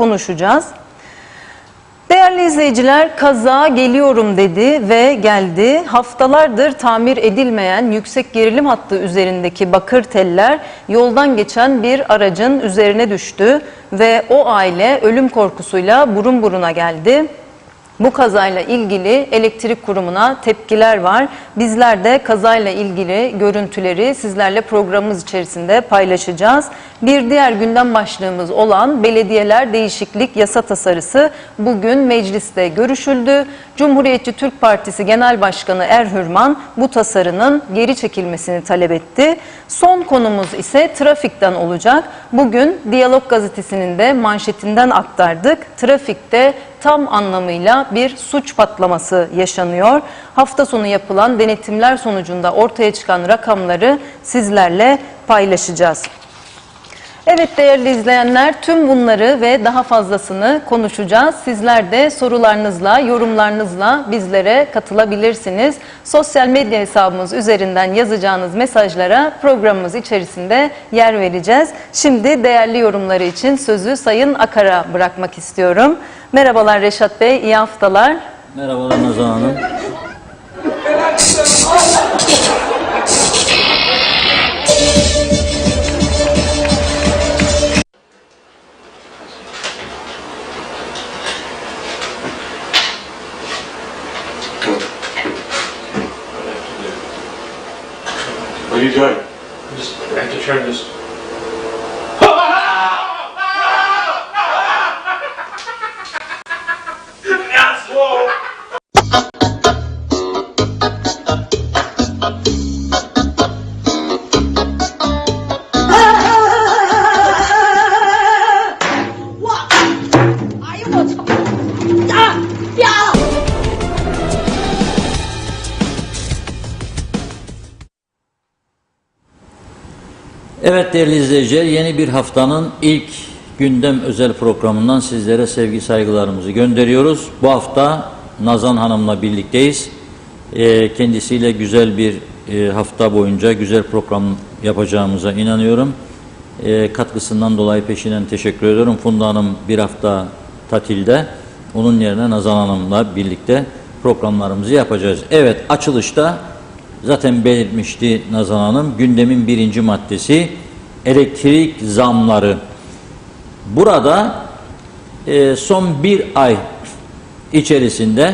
konuşacağız. Değerli izleyiciler, kaza geliyorum dedi ve geldi. Haftalardır tamir edilmeyen yüksek gerilim hattı üzerindeki bakır teller yoldan geçen bir aracın üzerine düştü ve o aile ölüm korkusuyla burun buruna geldi. Bu kazayla ilgili elektrik kurumuna tepkiler var. Bizler de kazayla ilgili görüntüleri sizlerle programımız içerisinde paylaşacağız. Bir diğer gündem başlığımız olan belediyeler değişiklik yasa tasarısı bugün mecliste görüşüldü. Cumhuriyetçi Türk Partisi Genel Başkanı Erhürman bu tasarının geri çekilmesini talep etti. Son konumuz ise trafikten olacak. Bugün Diyalog Gazetesi'nin de manşetinden aktardık. Trafikte tam anlamıyla bir suç patlaması yaşanıyor. Hafta sonu yapılan denetimler sonucunda ortaya çıkan rakamları sizlerle paylaşacağız. Evet değerli izleyenler, tüm bunları ve daha fazlasını konuşacağız. Sizler de sorularınızla, yorumlarınızla bizlere katılabilirsiniz. Sosyal medya hesabımız üzerinden yazacağınız mesajlara programımız içerisinde yer vereceğiz. Şimdi değerli yorumları için sözü Sayın Akar'a bırakmak istiyorum. Merhabalar Reşat Bey, iyi haftalar. Merhabalar Nazan Hanım. What are you doing? Just have to turn this. Evet değerli izleyiciler, yeni bir haftanın ilk gündem özel programından sizlere sevgi saygılarımızı gönderiyoruz. Bu hafta Nazan Hanım'la birlikteyiz. Kendisiyle güzel bir hafta boyunca güzel program yapacağımıza inanıyorum. Katkısından dolayı peşinen teşekkür ediyorum. Funda Hanım bir hafta tatilde. Onun yerine Nazan Hanım'la birlikte programlarımızı yapacağız. Evet, açılışta zaten belirtmişti Nazan Hanım, gündemin birinci maddesi elektrik zamları. Burada son bir ay içerisinde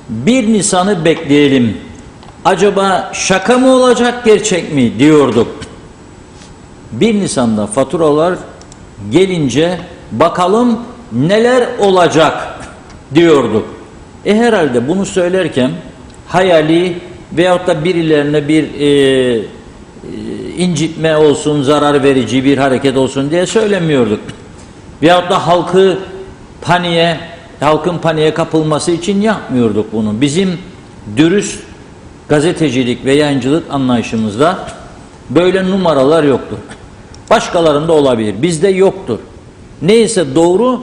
1 Nisan'ı bekleyelim. Acaba şaka mı olacak, gerçek mi diyorduk. 1 Nisan'da faturalar gelince bakalım neler olacak diyorduk. Herhalde bunu söylerken hayali veyahut da birilerine bir incitme olsun, zarar verici bir hareket olsun diye söylemiyorduk. Veyahut da halkın paniğe kapılması için yapmıyorduk bunu. Bizim dürüst gazetecilik ve yayıncılık anlayışımızda böyle numaralar yoktur. Başkalarında olabilir, bizde yoktur. Neyse doğru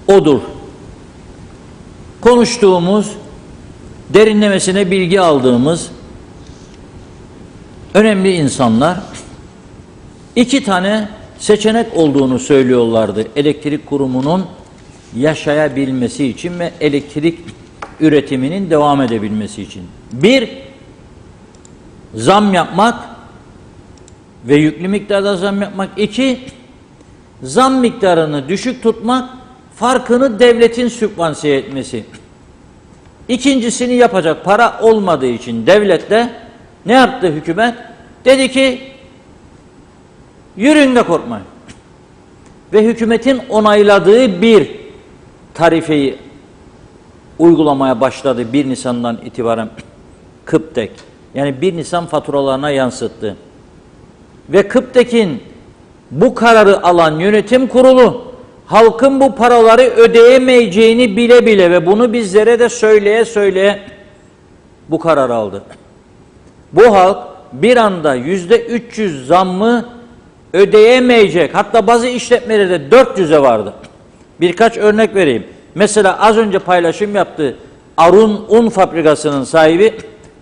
odur. Konuştuğumuz, derinlemesine bilgi aldığımız önemli insanlar 2 tane seçenek olduğunu söylüyorlardı elektrik kurumunun yaşayabilmesi için ve elektrik üretiminin devam edebilmesi için. 1, zam yapmak ve yüklü miktarda zam yapmak. 2, zam miktarını düşük tutmak, farkını devletin sübvanse etmesi. İkincisini yapacak para olmadığı için devlet de ne yaptı hükümet? Dedi ki yürüyün de korkmayın. Ve hükümetin onayladığı bir tarifeyi uygulamaya başladı 1 Nisan'dan itibaren Kıptek. Yani 1 Nisan faturalarına yansıttı. Ve Kıptek'in bu kararı alan yönetim kurulu halkın bu paraları ödeyemeyeceğini bile bile ve bunu bizlere de söyleye söyleye bu kararı aldı. Bu halk bir anda %300 zammı ödeyemeyecek. Hatta bazı işletmelerde 400'e vardı. Birkaç örnek vereyim. Mesela az önce paylaşım yaptı Arun Un Fabrikası'nın sahibi.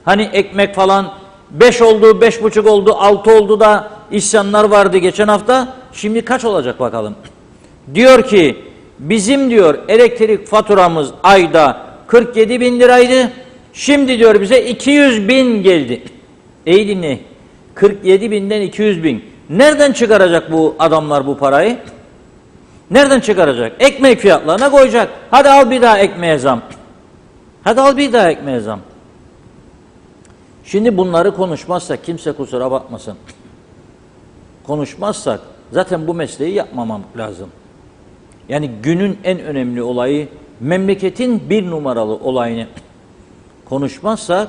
Hani ekmek falan 5 oldu, 5,5 oldu, 6 oldu da isyanlar vardı geçen hafta. Şimdi kaç olacak bakalım. Diyor ki bizim diyor elektrik faturamız ayda 47 bin liraydı. Şimdi diyor bize 200 bin geldi. İyi dinle. 47 binden 200 bin. Nereden çıkaracak bu adamlar bu parayı? Nereden çıkaracak? Ekmek fiyatlarına koyacak. Hadi al bir daha ekmeğe zam. Hadi al bir daha ekmeğe zam. Şimdi bunları konuşmazsak kimse kusura bakmasın. Konuşmazsak zaten bu mesleği yapmamam lazım. Yani günün en önemli olayı, memleketin bir numaralı olayını konuşmazsak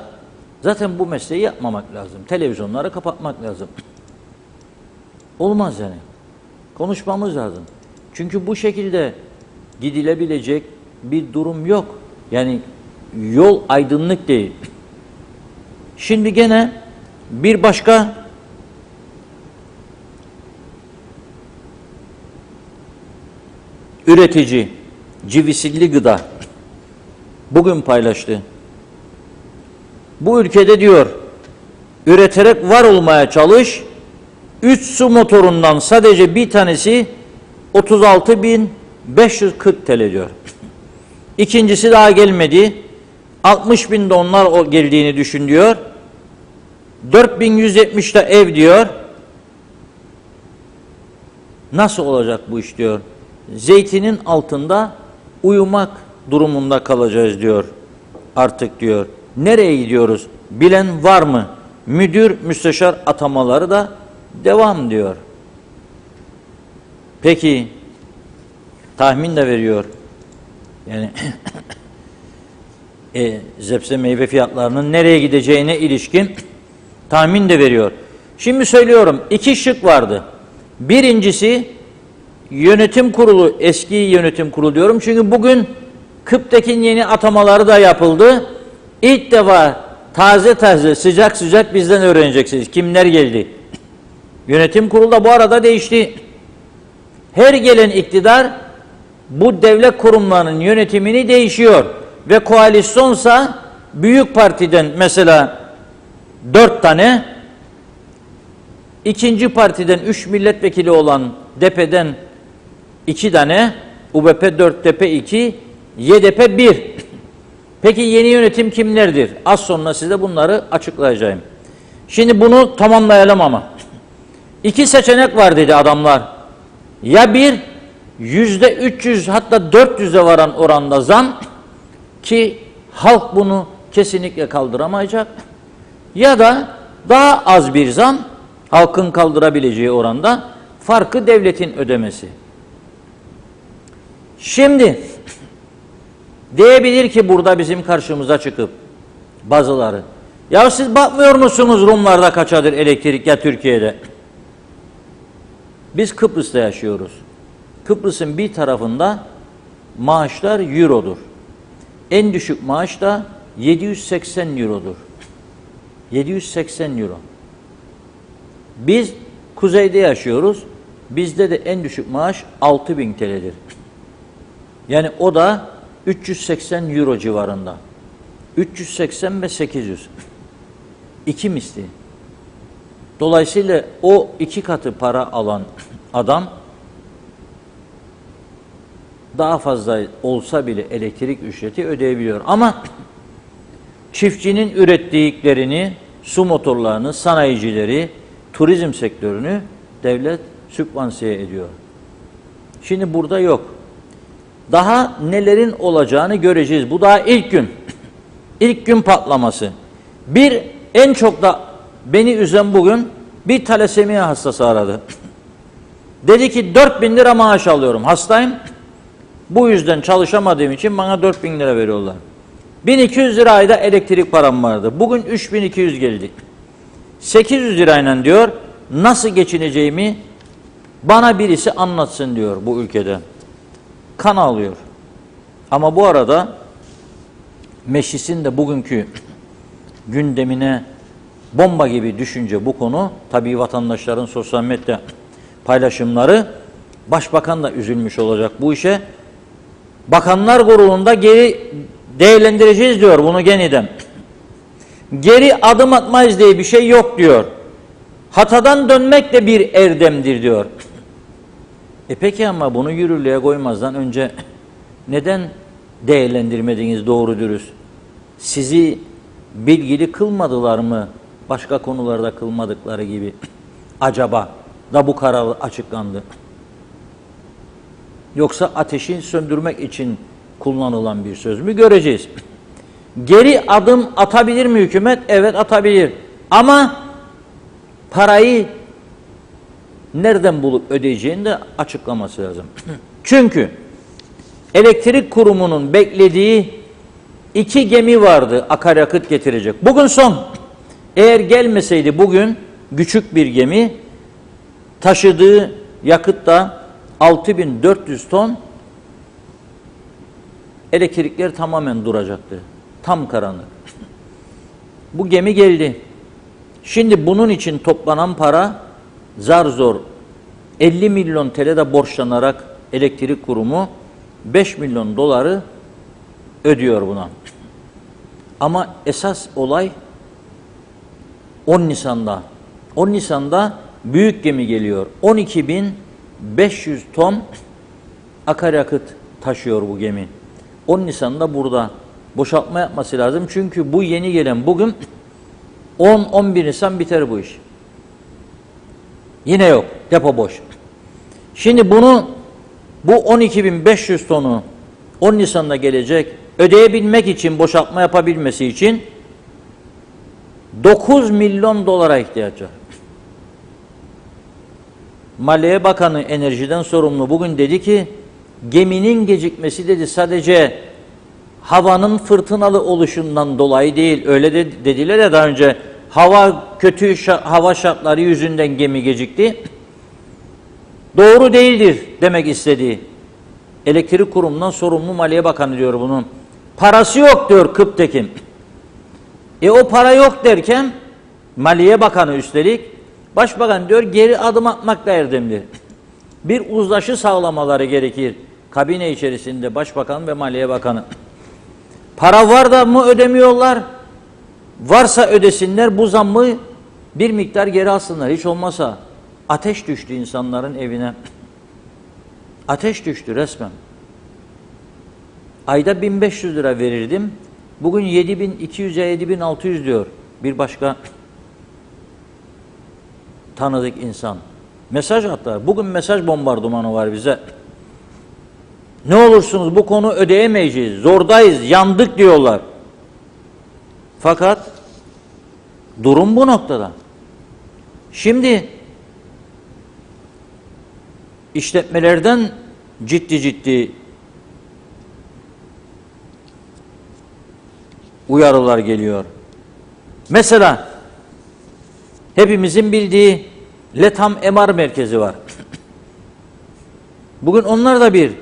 zaten bu mesleği yapmamak lazım. Televizyonları kapatmak lazım. Olmaz yani. Konuşmamız lazım. Çünkü bu şekilde gidilebilecek bir durum yok. Yani yol aydınlık değil. Şimdi gene bir başka üretici, Civisilli Gıda bugün paylaştı. Bu ülkede diyor, üreterek var olmaya çalış, 3 su motorundan sadece bir tanesi 36.540 TL diyor. İkincisi daha gelmedi. 60 binde onlar geldiğini düşün diyor. 4.170'te ev diyor. Nasıl olacak bu iş diyor. Zeytinin altında uyumak durumunda kalacağız diyor. Artık diyor. Nereye gidiyoruz? Bilen var mı? Müdür, müsteşar atamaları da devam diyor. Peki tahmin de veriyor. Yani zebze meyve fiyatlarının nereye gideceğine ilişkin tahmin de veriyor. Şimdi söylüyorum, 2 şık vardı. Birincisi yönetim kurulu, eski yönetim kurulu diyorum. Çünkü bugün KıPTEK'in yeni atamaları da yapıldı. İlk defa taze sıcak sıcak bizden öğreneceksiniz. Kimler geldi? Yönetim kurulu da bu arada değişti. Her gelen iktidar bu devlet kurumlarının yönetimini değişiyor. Ve koalisyonsa büyük partiden mesela 4 tane, ikinci partiden 3 milletvekili olan DEP'den 2 tane, UBP 4, DEP 2, YDP 1. Peki yeni yönetim kimlerdir? Az sonra size bunları açıklayacağım. Şimdi bunu tamamlayalım ama. 2 seçenek var dedi adamlar. Ya bir, %300 hatta 400'e varan oranda zam ki halk bunu kesinlikle kaldıramayacak. Ya da daha az bir zam halkın kaldırabileceği oranda, farkı devletin ödemesi. Şimdi diyebilir ki burada bizim karşımıza çıkıp bazıları, ya siz bakmıyor musunuz Rumlarda kaçadır elektrik ya Türkiye'de? Biz Kıbrıs'ta yaşıyoruz. Kıbrıs'ın bir tarafında maaşlar eurodur. En düşük maaş da 780 eurodur. 780 euro. Biz kuzeyde yaşıyoruz. Bizde de en düşük maaş 6.000 TL'dir. Yani o da 380 euro civarında. 380 ve 800. 2 misli. Dolayısıyla o 2 katı para alan adam daha fazla olsa bile elektrik ücreti ödeyebiliyor. Ama çiftçinin ürettiklerini, su motorlarını, sanayicileri, turizm sektörünü devlet sübvansiye ediyor. Şimdi burada yok. Daha nelerin olacağını göreceğiz. Bu daha ilk gün. İlk gün patlaması. Bir, en çok da beni üzen bugün bir talasemiya hastası aradı. Dedi ki 4.000 lira maaş alıyorum. Hastayım. Bu yüzden çalışamadığım için bana 4.000 lira veriyorlar. 1.200 lira ayda elektrik param vardı. Bugün 3.200 geldi. 800 lirayla diyor nasıl geçineceğimi bana birisi anlatsın diyor bu ülkede. Kan ağlıyor. Ama bu arada meclisin de bugünkü gündemine bomba gibi düşünce bu konu, tabii vatandaşların sosyal medya paylaşımları, başbakan da üzülmüş olacak bu işe. Bakanlar Kurulu'nda geri değerlendireceğiz diyor bunu yeniden. Geri adım atmayız diye bir şey yok diyor. Hatadan dönmek de bir erdemdir diyor. Peki ama bunu yürürlüğe koymazdan önce neden değerlendirmediniz doğru dürüst? Sizi bilgili kılmadılar mı? Başka konularda kılmadıkları gibi. Acaba da bu karar açıklandı. Yoksa ateşi söndürmek için kullanılan bir söz mü? Göreceğiz. Geri adım atabilir mi hükümet? Evet, atabilir. Ama parayı nereden bulup ödeyeceğini de açıklaması lazım. Çünkü elektrik kurumunun beklediği 2 gemi vardı akaryakıt getirecek. Bugün son. Eğer gelmeseydi bugün küçük bir gemi, taşıdığı yakıt da 6400 ton, elektrikler tamamen duracaktı. Tam karanlık. Bu gemi geldi. Şimdi bunun için toplanan para zar zor 50 milyon TL de borçlanarak elektrik kurumu 5 milyon doları ödüyor buna. Ama esas olay 10 Nisan'da. 10 Nisan'da büyük gemi geliyor. 12.500 ton akaryakıt taşıyor bu gemi. 10 Nisan'da burada boşaltma yapması lazım. Çünkü bu yeni gelen bugün 10-11 Nisan biter bu iş. Yine yok. Depo boş. Şimdi bu 12.500 tonu 10 Nisan'da gelecek. Ödeyebilmek için, boşaltma yapabilmesi için 9 milyon dolara ihtiyaç var. Maliye Bakanı enerjiden sorumlu bugün dedi ki geminin gecikmesi dedi sadece havanın fırtınalı oluşundan dolayı değil. Öyle de dediler ya daha önce, kötü hava şartları yüzünden gemi gecikti. Doğru değildir demek istediği. Elektrik kurumundan sorumlu Maliye Bakanı diyor bunun. Parası yok diyor Kıptekin. O para yok derken Maliye Bakanı üstelik Başbakan diyor geri adım atmakla erdemli. Bir uzlaşı sağlamaları gerekir. Kabine içerisinde Başbakan ve Maliye Bakanı. Para var da mı ödemiyorlar? Varsa ödesinler, bu zammı bir miktar geri alsınlar. Hiç olmazsa ateş düştü insanların evine. Ateş düştü resmen. Ayda 1500 lira verirdim. Bugün 7200'e 7600 diyor bir başka tanıdık insan. Mesaj attılar. Bugün mesaj bombardımanı var bize. Ne olursunuz bu konu ödeyemeyeceğiz. Zordayız, yandık diyorlar. Fakat durum bu noktada. Şimdi işletmelerden ciddi uyarılar geliyor. Mesela hepimizin bildiği LETAM MR merkezi var. Bugün onlar da bir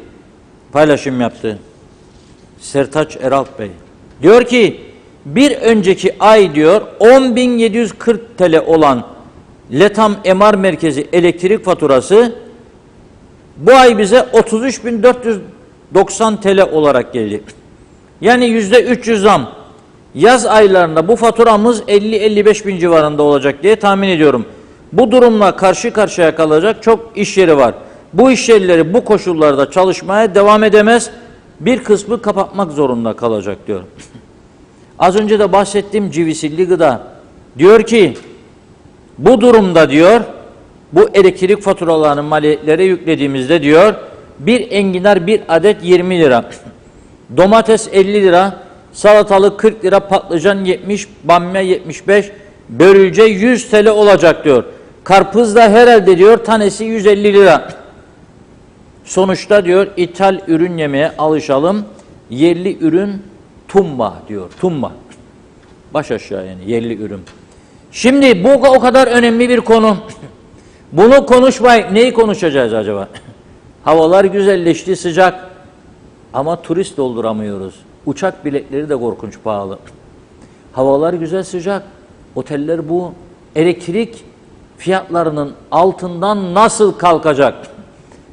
paylaşım yaptı. Sertaç Eralp Bey. Diyor ki bir önceki ay diyor 10.740 TL olan LETAM MR merkezi elektrik faturası bu ay bize 33.490 TL olarak geldi. Yani %300 zam. Yaz aylarında bu faturamız 50-55 bin civarında olacak diye tahmin ediyorum. Bu durumla karşı karşıya kalacak çok iş yeri var. Bu iş yerleri bu koşullarda çalışmaya devam edemez. Bir kısmı kapatmak zorunda kalacak diyor. Az önce de bahsettiğim Civisilli Gıda diyor ki bu durumda diyor bu elektrik faturalarını maliyetlere yüklediğimizde diyor bir enginar bir adet 20 lira. Domates 50 lira, salatalık 40 lira, patlıcan 70, bamya 75, börülce 100 TL olacak diyor. Karpuz da herhalde diyor tanesi 150 lira. Sonuçta diyor ithal ürün yemeye alışalım. Yerli ürün tumba diyor. Tumba. Baş aşağı yani yerli ürün. Şimdi bu o kadar önemli bir konu. Bunu konuşmayıp neyi konuşacağız acaba? Havalar güzelleşti, sıcak. Ama turist dolduramıyoruz. Uçak biletleri de korkunç pahalı. Havalar güzel, sıcak. Oteller bu elektrik fiyatlarının altından nasıl kalkacak?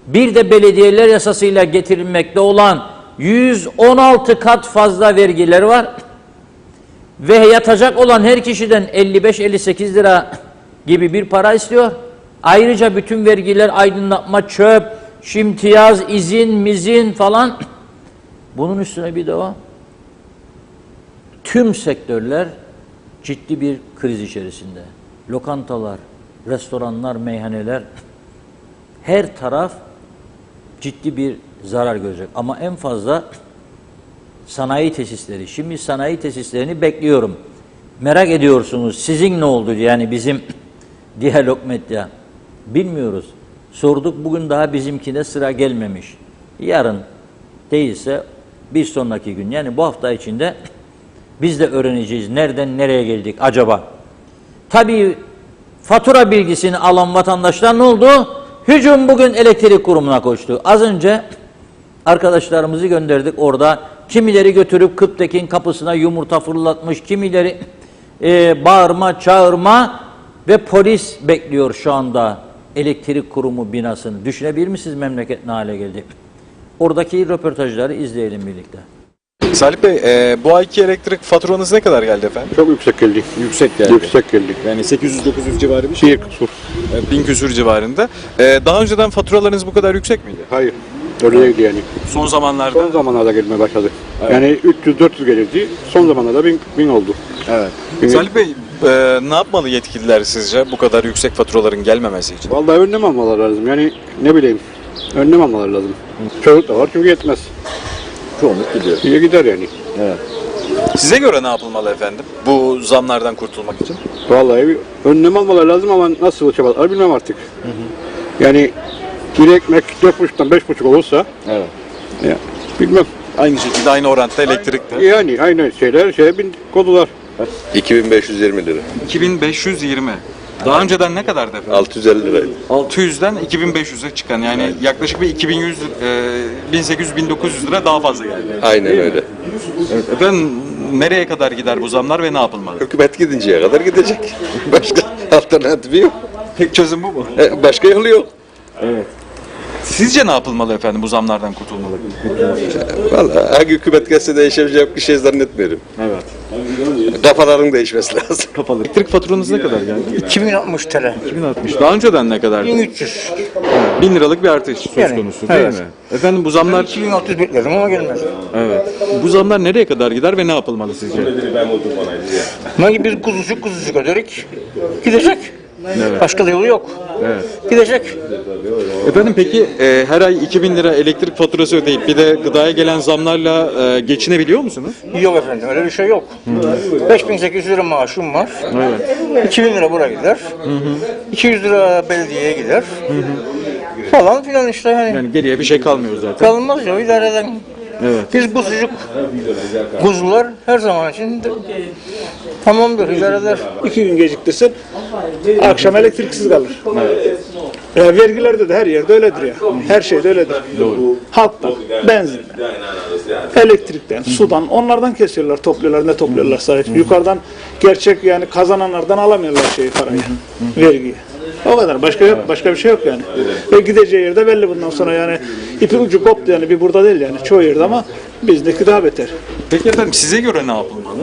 Bir de belediyeler yasasıyla getirilmekte olan 116 kat fazla vergiler var. Ve yatacak olan her kişiden 55-58 lira gibi bir para istiyor. Ayrıca bütün vergiler, aydınlatma, çöp, şimtiyaz, izin, mizin falan. Bunun üstüne bir de o. Tüm sektörler ciddi bir kriz içerisinde. Lokantalar, restoranlar, meyhaneler, her taraf ciddi bir zarar görecek. Ama en fazla sanayi tesisleri. Şimdi sanayi tesislerini bekliyorum. Merak ediyorsunuz sizin ne oldu? Yani bizim Diyalog Medya. Bilmiyoruz. Sorduk, bugün daha bizimkine sıra gelmemiş. Yarın değilse bir sonraki gün, yani bu hafta içinde biz de öğreneceğiz nereden nereye geldik acaba. Tabii fatura bilgisini alan vatandaşlar ne oldu? Hücum bugün elektrik kurumuna koştu. Az önce arkadaşlarımızı gönderdik orada. Kimileri götürüp Kıptek'in kapısına yumurta fırlatmış, kimileri bağırma, çağırma ve polis bekliyor şu anda elektrik kurumu binasını. Düşünebilir misiniz memleket ne hale geldi? Oradaki röportajları izleyelim birlikte. Salih Bey, bu ayki elektrik faturanız ne kadar geldi efendim? Çok yüksek geldi. Yüksek geldi. Yüksek geldi. Yani 800-900 civarı bir şey. Bir kusur. 1000 küsür civarında. Daha önceden faturalarınız bu kadar yüksek miydi? Hayır. Öyleydi yani. Son zamanlarda? Son zamanlarda gelmeye başladı. Yani 300-400 gelirdi. Son zamanlarda 1000 oldu. Evet. Bin- Salih Bey, ne yapmalı yetkililer sizce bu kadar yüksek faturaların gelmemesi için? Vallahi önlem almaları lazım. Yani ne bileyim. Önlem almaları lazım. Çocuk da var çünkü yetmez. Çoğunluk gidiyor. İyi gider yani. Size göre ne yapılmalı efendim bu zamlardan kurtulmak için? Vallahi bir önlem almaları lazım ama nasıl çabalar bilmem artık. Yani bir ekmek 4,5'tan 5,5 olursa Evet. ya, bilmem. Aynı şekilde aynı orantıda elektrikte. Yani aynı şeyler bin kodular. 2520 lira. 2520. Daha önceden ne kadardı efendim? 650 liraydı. 600'den 2500'e çıkan, yani yaklaşık bir 2100, 1800-1900 lira daha fazla geldi. Aynen öyle. Evet. Efendim, nereye kadar gider bu zamlar ve ne yapılmalı? Hükümet gidinceye kadar gidecek. Başka alternatifi yok. Tek çözüm bu mu? Başka yolu yok. Sizce ne yapılmalı efendim bu zamlardan kurtulmalı? Vallahi hangi hükümet gelse değişebilecek bir şey zannetmiyorum. Evet. Kafaların değişmesi lazım. Kapalı. Elektrik faturanız ne kadar geldi? 2060 TL. 2060. Daha önceden ne kadardı? 1300. 1000 liralık bir artış söz Yani, konusu değil evet. mi? Efendim bu zamlar 2600 bekledim ama gelmedi. evet. Bu zamlar nereye kadar gider ve ne yapılmalı sizce? Sanki biz kuzucuk öderik. Gidecek. Evet. Başka da yolu yok. Evet. Gidecek. Efendim peki her ay 2000 lira elektrik faturası ödeyip bir de gıdaya gelen zamlarla geçinebiliyor musunuz? Yok efendim öyle bir şey yok. 5800 lira maaşım var. Evet. 2000 lira buraya gider. 200 lira belediyeye gider. Falan filan işte yani. Yani geriye bir şey kalmıyor zaten. Kalmaz ya idare eden. Evet. Biz kuzular her zaman için tamamdır idare eder. 2 gün geciktirsin, akşam elektriksiz kalır. Vergilerde de her yerde öyledir ya. Her şeyde öyledir. Halktan, benzinden, elektrikten, sudan, onlardan kesiyorlar, topluyorlar, ne topluyorlar sahip. Yukarıdan gerçek yani kazananlardan alamıyorlar parayı, vergiyi. O kadar. Başka bir şey yok yani. Ve gideceği yerde belli bundan sonra yani ipin ucu koptu yani bir burada değil yani çoğu yerde ama bizdeki daha beter. Peki efendim size göre ne yapılmalı?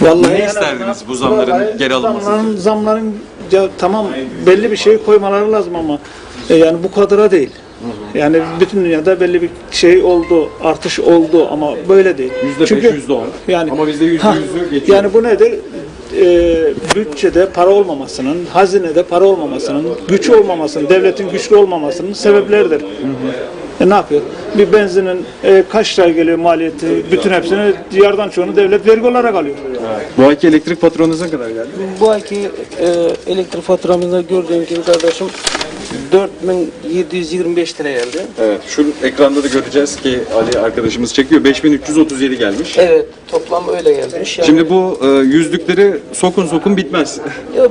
Vallahi Ne yani isterdiniz bu zamların geri alınması için? Zamların ya tamam belli bir şey koymaları lazım ama yani bu kadara değil. Yani bütün dünyada belli bir şey oldu, artış oldu ama böyle değil. %5, %10. Yani Ama bizde %100'ü geçiyor. Yani bu nedir? Bütçede para olmamasının, hazinede para olmamasının, güç olmamasının, devletin güçlü olmamasının sebepleridir. Ne yapıyor? Bir benzinin kaç lira geliyor maliyeti? Bütün hepsini yarıdan çoğunu devlet vergi olarak alıyor. Bu ayki elektrik faturanız ne kadar geldi? Bu ayki elektrik faturamızda gördüğün gibi kardeşim 4725 TL geldi. Evet, şu ekranda da göreceğiz ki Ali arkadaşımız çekiyor. 5337 gelmiş. Evet, toplam öyle gelmiş. Yani, Şimdi bu yüzlükleri sokun bitmez. ya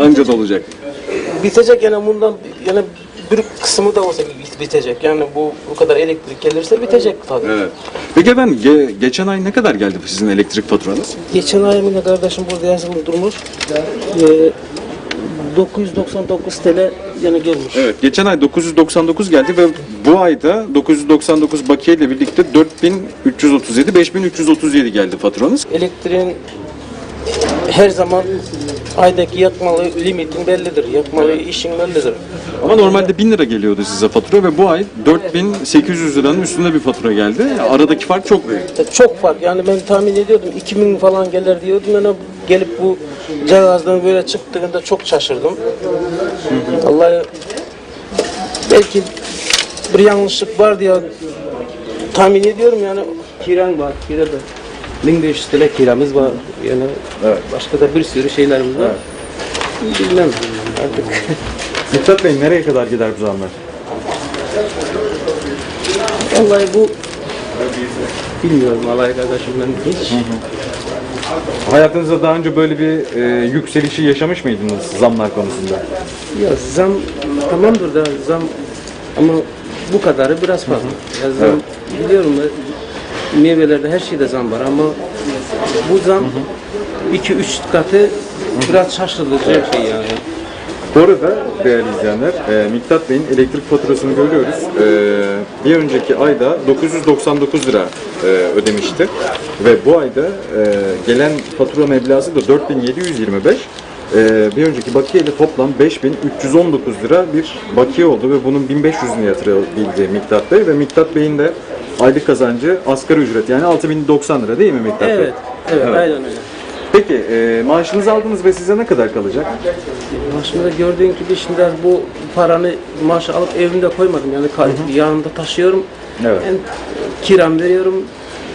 Anca dolacak. bitecek yani bundan yani bir kısmı da olsa bitecek. Yani bu kadar elektrik gelirse bitecek tabii. Evet. Peki efendim geçen ay ne kadar geldi sizin elektrik faturanız? Geçen ay yine kardeşim burada yazılı durmuş. 999 TL yani gelmiş. Evet, geçen ay 999 geldi ve bu ayda 999 bakiye ile birlikte 4337, 5337 geldi faturanız. Elektriğin her zaman aydaki yakmalı limitin bellidir. Yakmalı işin bellidir. Ama normalde 1000 lira geliyordu size fatura ve bu ay 4800 liranın üstünde bir fatura geldi. Aradaki fark çok büyük. Çok fark. Yani ben tahmin ediyordum 2000 falan gelir diyordum. Yani gelip bu cihazdan böyle çıktığında çok şaşırdım. Vallahi belki bir yanlışlık var diye tahmin ediyorum yani. Kiran var, kirada. 1500 TL kiramız var. Yani başka da bir sürü şeylerimiz var. Bilmem artık. Miktat Bey nereye kadar gider bu zamlar? Vallahi bu bilmiyorum vallahi kardeşim ben hiç. Hayatınızda daha önce böyle bir yükselişi yaşamış mıydınız zamlar konusunda? Ya zam tamamdır da zam ama bu kadarı biraz fazla. Ya zam biliyorum da meyvelerde her şeyde zam var ama bu zam 2-3 katı biraz şaşırtıcı bir şey yani. Bu arada değerli izleyenler, Miktat Bey'in elektrik faturasını görüyoruz. Bir önceki ayda 999 lira ödemişti ve bu ayda gelen fatura meblağı da 4725. Bir önceki bakiye ile toplam 5319 lira bir bakiye oldu ve bunun 1500'ünü yatırabildi Miktat Bey ve Miktat Bey'in de aylık kazancı asgari ücret yani 6090 lira değil mi Miktat Bey? Evet, aynen öyle. Peki maaşınızı aldınız ve size ne kadar kalacak? Maaşımda gördüğün gibi şimdi bu paranı maaşı alıp evimde koymadım yani yanımda taşıyorum. Evet. Ben kiram veriyorum,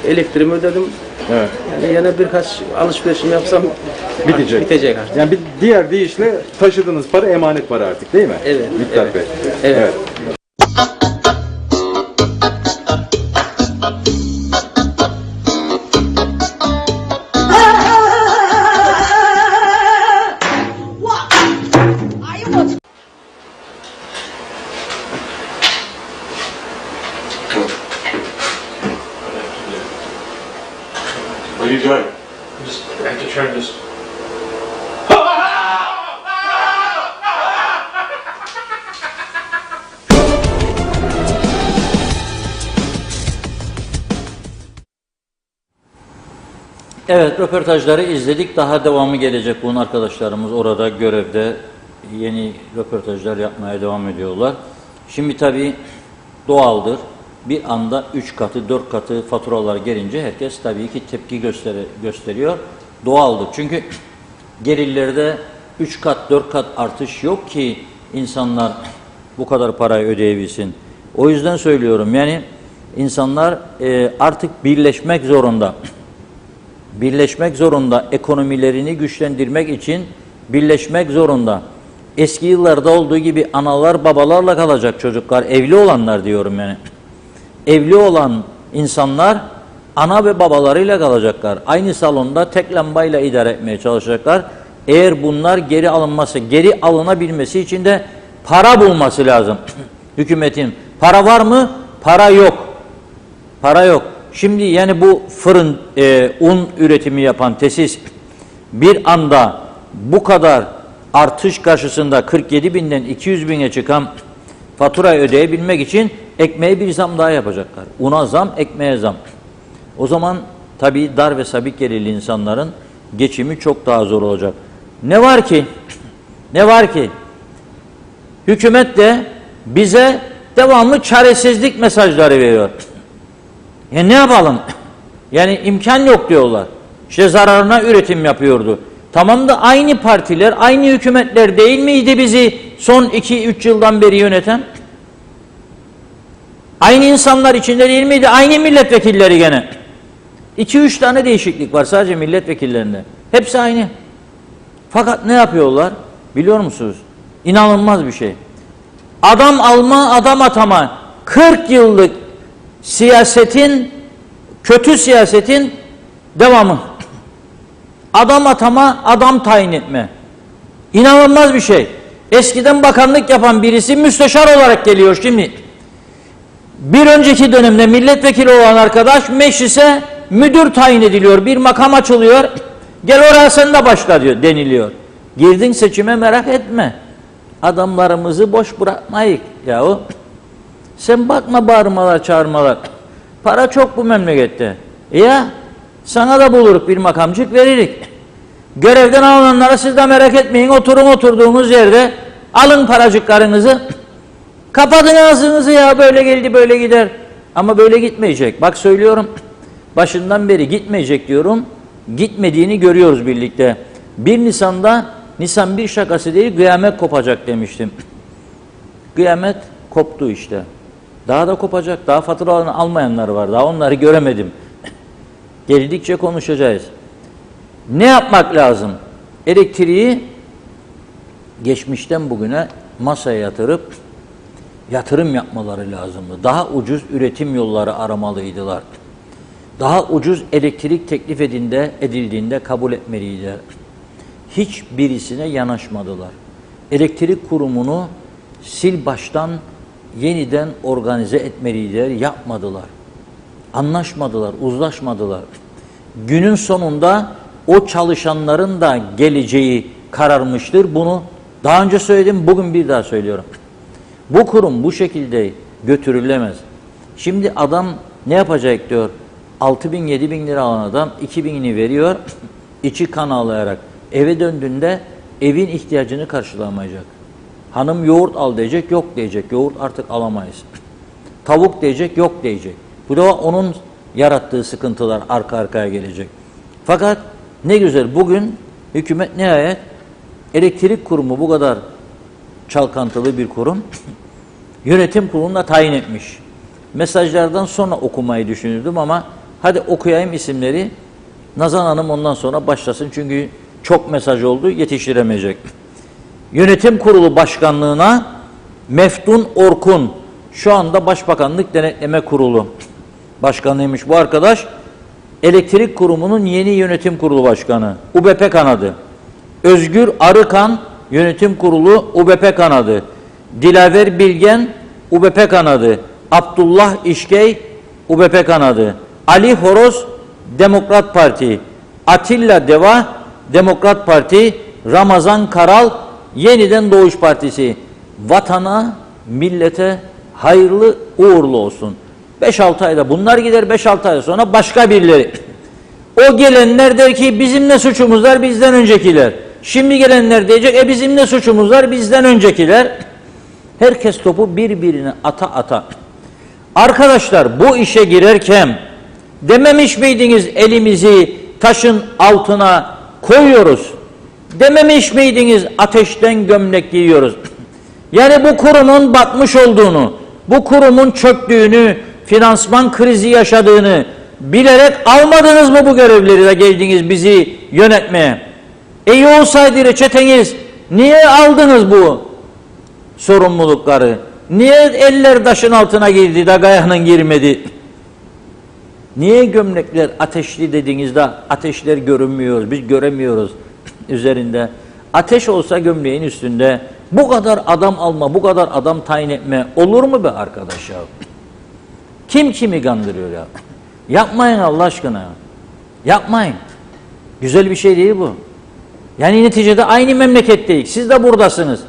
elektriğimi ödedim. Evet. Yani birkaç alışverişimi yapsam bitecek artık. Yani bir diğer deyişle taşıdığınız para emanet para artık değil mi? Evet. Miktat Bey. Evet. What are you doing? I have to turn this. Evet, röportajları izledik. Daha devamı gelecek. Bunun arkadaşlarımız orada görevde yeni röportajlar yapmaya devam ediyorlar. Şimdi tabii doğaldır. Bir anda 3 katı, 4 katı faturalar gelince herkes tabii ki tepki gösteriyor. Doğaldır. Çünkü gelirlerde 3 kat, 4 kat artış yok ki insanlar bu kadar parayı ödeyebilsin. O yüzden söylüyorum yani insanlar artık birleşmek zorunda. Birleşmek zorunda, ekonomilerini güçlendirmek için birleşmek zorunda. Eski yıllarda olduğu gibi analar babalarla kalacak çocuklar, evli olanlar diyorum yani. Evli olan insanlar ana ve babalarıyla kalacaklar. Aynı salonda tek lambayla idare etmeye çalışacaklar. Eğer bunlar geri alınması, geri alınabilmesi için de para bulması lazım. Hükümetin. Para var mı? Para yok. Para yok. Şimdi yani bu fırın, un üretimi yapan tesis bir anda bu kadar artış karşısında 47 binden 200 bine çıkan faturayı ödeyebilmek için ekmeğe bir zam daha yapacaklar. Una zam, ekmeğe zam. O zaman tabii dar ve sabit gelirli insanların geçimi çok daha zor olacak. Ne var ki? Ne var ki? Hükümet de bize devamlı çaresizlik mesajları veriyor. Ne yapalım? Yani imkan yok diyorlar. İşte zararına üretim yapıyordu. Tamam da aynı partiler, aynı hükümetler değil miydi bizi son 2-3 yıldan beri yöneten? Aynı insanlar içinde değil miydi? Aynı milletvekilleri gene. 2-3 tane değişiklik var sadece milletvekillerinde. Hepsi aynı. Fakat ne yapıyorlar? Biliyor musunuz? İnanılmaz bir şey. Adam alma, adam atama. 40 yıllık siyasetin, kötü siyasetin devamı. Adam atama, adam tayin etme. İnanılmaz bir şey. Eskiden bakanlık yapan birisi müsteşar olarak geliyor şimdi. Bir önceki dönemde milletvekili olan arkadaş meclise müdür tayin ediliyor. Bir makam açılıyor. Gel oraya sen de başla diyor, deniliyor. Girdin seçime merak etme. Adamlarımızı boş bırakmayık yahu. Sen bakma bağırmalar, çağırmalar. Para çok bu memlekette. Ya sana da buluruk bir makamcık veririk. Görevden alınanlara siz de merak etmeyin, oturun oturduğunuz yerde, alın paracıklarınızı, kapatın ağzınızı ya, böyle geldi böyle gider. Ama böyle gitmeyecek. Bak söylüyorum, başından beri gitmeyecek diyorum, gitmediğini görüyoruz birlikte. 1 Nisan'da, Nisan bir şakası değil, kıyamet kopacak demiştim. Kıyamet koptu işte. Daha da kopacak, daha faturalarını almayanlar var, daha onları göremedim. Geldikçe konuşacağız. Ne yapmak lazım? Elektriği geçmişten bugüne masaya yatırıp yatırım yapmaları lazımdı. Daha ucuz üretim yolları aramalıydılar. Daha ucuz elektrik teklif edildiğinde kabul etmeliydiler. Hiçbirisine yanaşmadılar. Elektrik kurumunu sil baştan yeniden organize etmeliydiler, yapmadılar. Anlaşmadılar, uzlaşmadılar. Günün sonunda o çalışanların da geleceği kararmıştır. Bunu daha önce söyledim, bugün bir daha söylüyorum. Bu kurum bu şekilde götürülemez. Şimdi adam ne yapacak diyor? 6.000 7.000 lira alan adam 2.000'ini veriyor, içi kan ağlayarak. Eve döndüğünde evin ihtiyacını karşılamayacak. Hanım yoğurt al diyecek, yok diyecek. Yoğurt artık alamayız. Tavuk diyecek, yok diyecek. Bu da onun yarattığı sıkıntılar arka arkaya gelecek. Fakat ne güzel bugün hükümet nihayet elektrik kurumu bu kadar çalkantılı bir kurum yönetim kuruluna tayin etmiş. Mesajlardan sonra okumayı düşünürdüm ama hadi okuyayım isimleri. Nazan Hanım ondan sonra başlasın çünkü çok mesaj oldu, yetiştiremeyecek. Yönetim Kurulu Başkanlığına Meftun Orkun, şu anda Başbakanlık Denetleme Kurulu Başkanıymış bu arkadaş. Elektrik Kurumu'nun yeni yönetim kurulu başkanı, UBP kanadı. Özgür Arıkan, yönetim kurulu UBP kanadı. Dilaver Bilgen, UBP kanadı. Abdullah İşkey, UBP kanadı. Ali Horoz, Demokrat Parti. Atilla Deva, Demokrat Parti. Ramazan Karal, Yeniden Doğuş Partisi. Vatana, millete hayırlı uğurlu olsun. 5-6 ayda bunlar gider, 5-6 ay sonra başka birileri. O gelenler der ki bizim ne suçumuz var, bizden öncekiler. Şimdi gelenler diyecek bizim ne suçumuz var, bizden öncekiler. Herkes topu birbirine ata ata. Arkadaşlar bu işe girerken dememiş miydiniz elimizi taşın altına koyuyoruz? Dememiş miydiniz ateşten gömlek giyiyoruz? Yani bu kurumun batmış olduğunu, bu kurumun çöktüğünü, finansman krizi yaşadığını bilerek almadınız mı bu görevleri de geldiniz bizi yönetmeye? İyi olsaydı reçeteniz, niye aldınız bu sorumlulukları? Niye eller taşın altına girdi de gayanın girmedi? Niye gömlekler ateşli dediğinizde ateşler görünmüyor, biz göremiyoruz üzerinde. Ateş olsa gömleğin üstünde bu kadar adam alma, bu kadar adam tayin etme olur mu be arkadaş ya? Kim kimi kandırıyor ya? Yapmayın Allah aşkına. Yapmayın. Güzel bir şey değil bu. Yani neticede aynı memleketteyiz. Siz de buradasınız.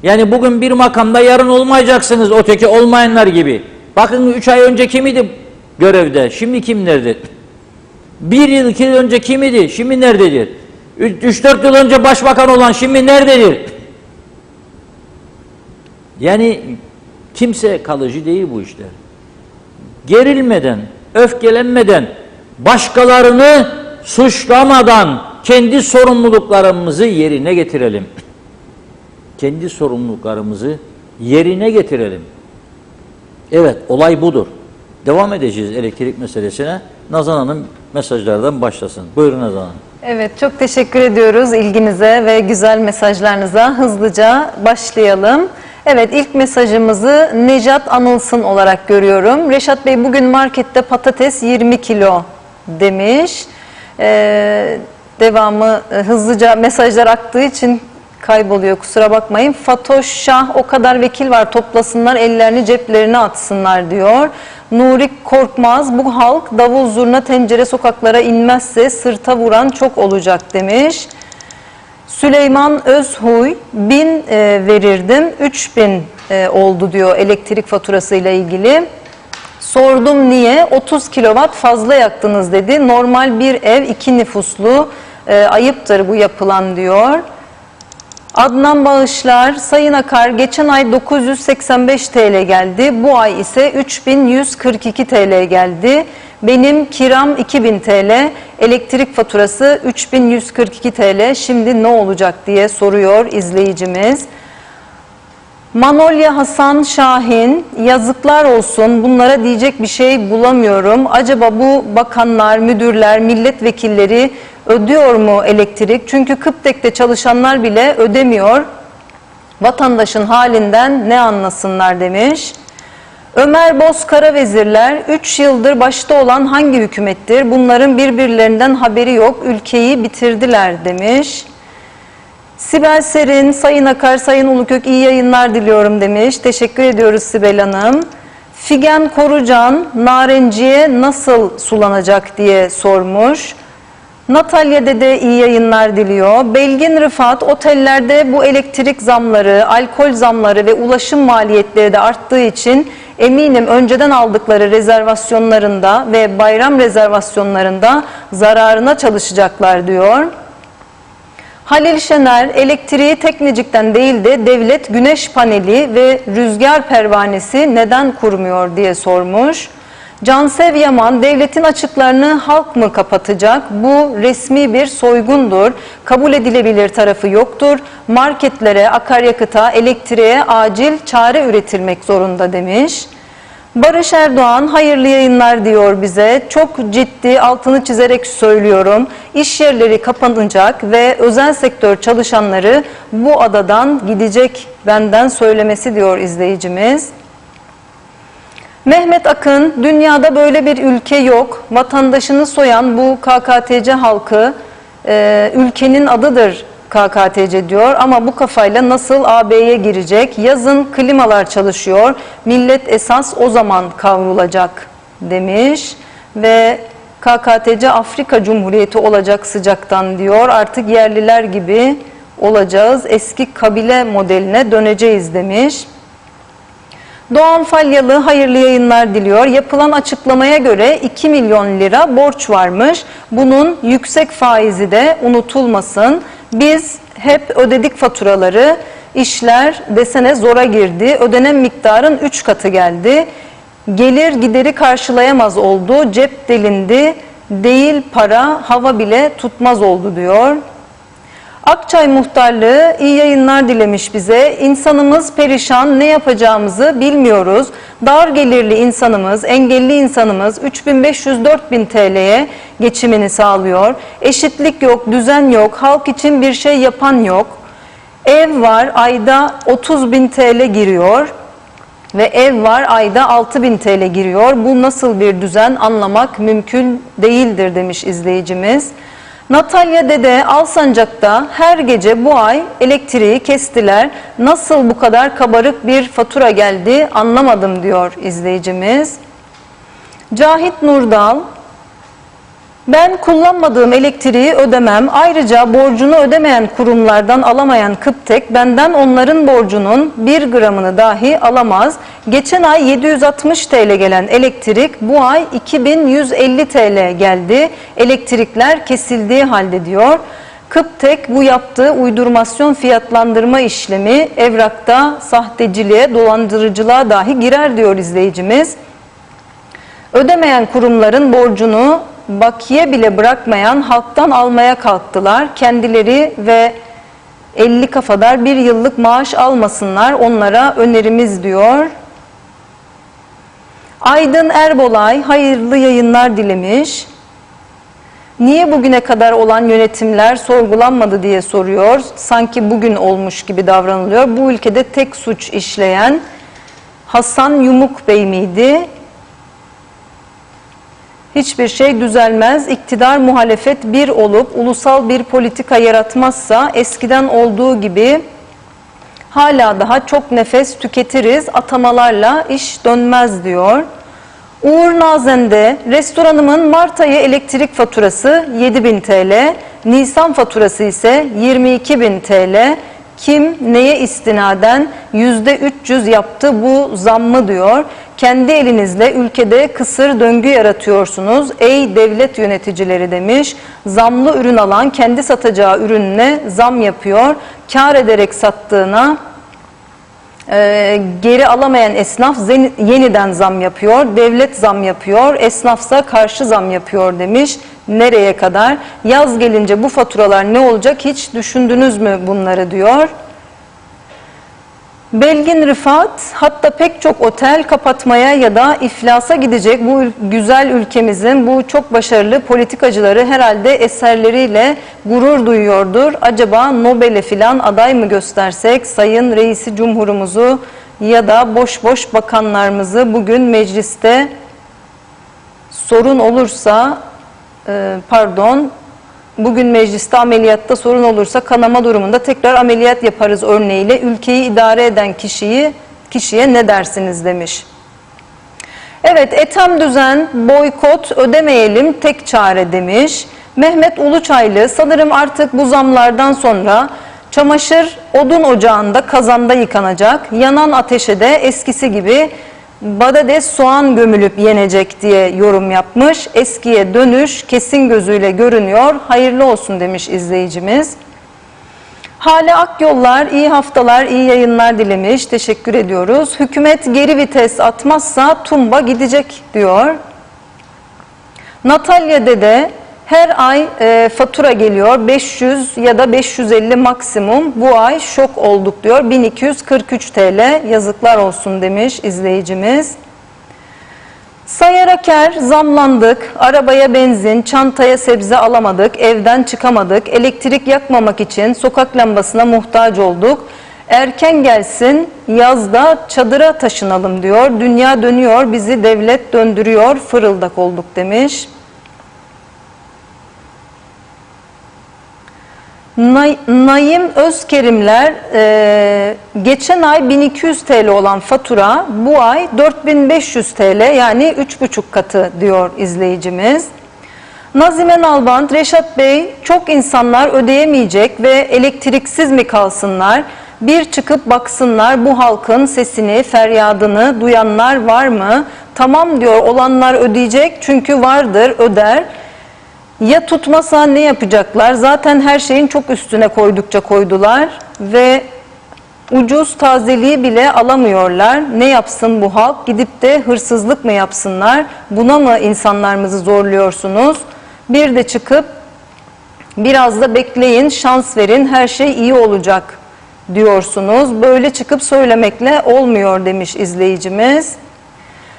Yani bugün bir makamda yarın olmayacaksınız öteki olmayanlar gibi. Bakın 3 ay önce kim idi görevde? Şimdi kim nerede? 1 yıl 2 yıl önce kim idi? Şimdi nerededir? 3-4 yıl önce başbakan olan şimdi nerededir? Yani kimse kalıcı değil bu işler. Gerilmeden, öfkelenmeden, başkalarını suçlamadan kendi sorumluluklarımızı yerine getirelim. Kendi sorumluluklarımızı yerine getirelim. Evet, olay budur. Devam edeceğiz elektrik meselesine. Nazan Hanım mesajlardan başlasın. Buyurun Nazan Hanım. Evet, çok teşekkür ediyoruz ilginize ve güzel mesajlarınıza. Hızlıca başlayalım. Evet, ilk mesajımızı Necat Anılsın olarak görüyorum. Reşat Bey, bugün markette patates 20 kilo demiş. Devamı hızlıca mesajlar aktığı için kayboluyor, kusura bakmayın. Fatoş Şah, o kadar vekil var, toplasınlar ellerini ceplerine atsınlar diyor. Nuri Korkmaz, bu halk davul zurna tencere sokaklara inmezse sırta vuran çok olacak demiş. Süleyman Özhuy, 1000 verirdim, 3000 oldu diyor elektrik faturasıyla ilgili. Sordum niye? 30 kilowatt fazla yaktınız dedi. Normal bir ev 2 nüfuslu Ayıptır bu yapılan diyor. Adnan Bağışlar, Sayın Akar geçen ay 985 TL geldi. Bu ay ise 3142 TL geldi. Benim kiram 2000 TL, elektrik faturası 3142 TL. Şimdi ne olacak diye soruyor izleyicimiz. Manolya Hasan Şahin, yazıklar olsun, bunlara diyecek bir şey bulamıyorum. Acaba bu bakanlar, müdürler, milletvekilleri ödüyor mu elektrik? Çünkü Kıptek'te çalışanlar bile ödemiyor. Vatandaşın halinden ne anlasınlar demiş. Ömer Boz Karavezirler, 3 yıldır başta olan hangi hükümettir? Bunların birbirlerinden haberi yok, ülkeyi bitirdiler demiş. Sibel Serin, Sayın Akar, Sayın Ulukök iyi yayınlar diliyorum demiş. Teşekkür ediyoruz Sibel Hanım. Figen Korucan, narenciye nasıl sulanacak diye sormuş. Natalya Dede iyi yayınlar diliyor. Belgin Rıfat, otellerde bu elektrik zamları, alkol zamları ve ulaşım maliyetleri de arttığı için eminim önceden aldıkları rezervasyonlarında ve bayram rezervasyonlarında zararına çalışacaklar diyor. Halil Şener, elektriği Teknecik'ten değil de devlet güneş paneli ve rüzgar pervanesi neden kurmuyor diye sormuş. Cansev Yaman, devletin açıklarını halk mı kapatacak? Bu resmi bir soygundur. Kabul edilebilir tarafı yoktur. Marketlere, akaryakıta, elektriğe acil çare üretilmek zorunda demiş. Barış Erdoğan hayırlı yayınlar diyor bize. Çok ciddi, altını çizerek söylüyorum. İş yerleri kapanacak ve özel sektör çalışanları bu adadan gidecek, benden söylemesi diyor izleyicimiz. Mehmet Akın, dünyada böyle bir ülke yok. Vatandaşını soyan bu KKTC halkı ülkenin adıdır KKTC diyor ama bu kafayla nasıl AB'ye girecek? Yazın klimalar çalışıyor. Millet esas o zaman kavrulacak demiş ve KKTC Afrika Cumhuriyeti olacak sıcaktan diyor. Artık yerliler gibi olacağız. Eski kabile modeline döneceğiz demiş. Doğan Falyalı hayırlı yayınlar diliyor. Yapılan açıklamaya göre 2 milyon lira borç varmış. Bunun yüksek faizi de unutulmasın. Biz hep ödedik faturaları. İşler desene zora girdi. Ödenen miktarın 3 katı geldi. Gelir gideri karşılayamaz oldu. Cep delindi. Değil para, hava bile tutmaz oldu diyor. Akçay Muhtarlığı iyi yayınlar dilemiş bize. İnsanımız perişan, ne yapacağımızı bilmiyoruz. Dar gelirli insanımız, engelli insanımız 3500-4000 TL'ye geçimini sağlıyor. Eşitlik yok, düzen yok, halk için bir şey yapan yok. Ev var, ayda 30.000 TL giriyor ve ev var, ayda 6.000 TL giriyor. Bu nasıl bir düzen anlamak mümkün değildir demiş izleyicimiz. Natalya Dede, Alsancak'ta her gece bu ay elektriği kestiler. Nasıl bu kadar kabarık bir fatura geldi anlamadım diyor izleyicimiz. Cahit Nurdal, ben kullanmadığım elektriği ödemem. Ayrıca borcunu ödemeyen kurumlardan alamayan Kıptek benden onların borcunun 1 gramını dahi alamaz. Geçen ay 760 TL gelen elektrik bu ay 2150 TL geldi. Elektrikler kesildiği halde diyor. Kıptek bu yaptığı uydurmasyon fiyatlandırma işlemi evrakta sahteciliğe, dolandırıcılığa dahi girer diyor izleyicimiz. Ödemeyen kurumların borcunu bakiye bile bırakmayan halktan almaya kalktılar. Kendileri ve 50 kafadar bir yıllık maaş almasınlar, onlara önerimiz diyor. Aydın Erbolay hayırlı yayınlar dilemiş. Niye bugüne kadar olan yönetimler sorgulanmadı diye soruyor. Sanki bugün olmuş gibi davranılıyor. Bu ülkede tek suç işleyen Hasan Yumuk Bey miydi? Hiçbir şey düzelmez. İktidar muhalefet bir olup ulusal bir politika yaratmazsa eskiden olduğu gibi hala daha çok nefes tüketiriz. Atamalarla iş dönmez diyor. Uğur Nazen'de restoranımın Mart ayı elektrik faturası 7.000 TL, Nisan faturası ise 22.000 TL. Kim neye istinaden %300 yaptı bu zammı diyor. Kendi elinizle ülkede kısır döngü yaratıyorsunuz ey devlet yöneticileri demiş. Zamlı ürün alan kendi satacağı ürününe zam yapıyor. Kâr ederek sattığına geri alamayan esnaf yeniden zam yapıyor. Devlet zam yapıyor. Esnafsa karşı zam yapıyor demiş. Nereye kadar? Yaz gelince bu faturalar ne olacak hiç düşündünüz mü bunları diyor. Belgin Rıfat, hatta pek çok otel kapatmaya ya da iflasa gidecek bu güzel ülkemizin bu çok başarılı politikacıları herhalde eserleriyle gurur duyuyordur. Acaba Nobel'e filan aday mı göstersek Sayın Reisi Cumhurumuzu ya da boş boş bakanlarımızı bugün mecliste sorun olursa bugün mecliste ameliyatta sorun olursa kanama durumunda tekrar ameliyat yaparız örneğiyle ülkeyi idare eden kişiye ne dersiniz demiş. Evet, Ethem Düzen boykot ödemeyelim tek çare demiş. Mehmet Uluçaylı sanırım artık bu zamlardan sonra çamaşır odun ocağında kazanda yıkanacak. Yanan ateşe de eskisi gibi badades soğan gömülüp yenecek diye yorum yapmış. Eskiye dönüş kesin gözüyle görünüyor. Hayırlı olsun demiş izleyicimiz. Hale Akyollar iyi haftalar, iyi yayınlar dilemiş. Teşekkür ediyoruz. Hükümet geri vites atmazsa tumba gidecek diyor. Natalya Dede her ay fatura geliyor 500 ya da 550 maksimum, bu ay şok olduk diyor 1243 TL, yazıklar olsun demiş izleyicimiz. Sayar Aker zamlandık, arabaya benzin, çantaya sebze alamadık, evden çıkamadık, elektrik yakmamak için sokak lambasına muhtaç olduk. Erken gelsin yazda çadıra taşınalım diyor, dünya dönüyor bizi devlet döndürüyor, fırıldak olduk demiş. Naim Özkerimler geçen ay 1200 TL olan fatura bu ay 4500 TL yani 3,5 katı diyor izleyicimiz. Nazime Nalbant, Reşat Bey çok insanlar ödeyemeyecek ve elektriksiz mi kalsınlar? Bir çıkıp baksınlar bu halkın sesini, feryadını duyanlar var mı? Tamam diyor, olanlar ödeyecek çünkü vardır öder. Ya tutmasa ne yapacaklar? Zaten her şeyin çok üstüne koydukça koydular ve ucuz tazeliği bile alamıyorlar. Ne yapsın bu halk? Gidip de hırsızlık mı yapsınlar? Buna mı insanlarımızı zorluyorsunuz? Bir de çıkıp biraz da bekleyin, şans verin, her şey iyi olacak diyorsunuz. Böyle çıkıp söylemekle olmuyor demiş izleyicimiz.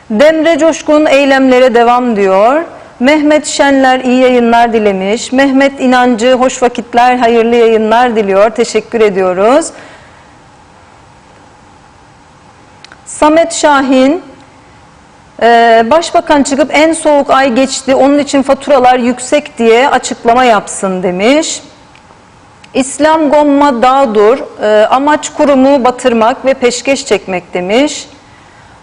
Demre Coşkun eylemlere devam diyor. Mehmet Şenler iyi yayınlar dilemiş. Mehmet İnancı hoş vakitler, hayırlı yayınlar diliyor. Teşekkür ediyoruz. Samet Şahin, Başbakan çıkıp en soğuk ay geçti, onun için faturalar yüksek diye açıklama yapsın demiş. İslam Gomma Dağdur, amaç kurumu batırmak ve peşkeş çekmek demiş.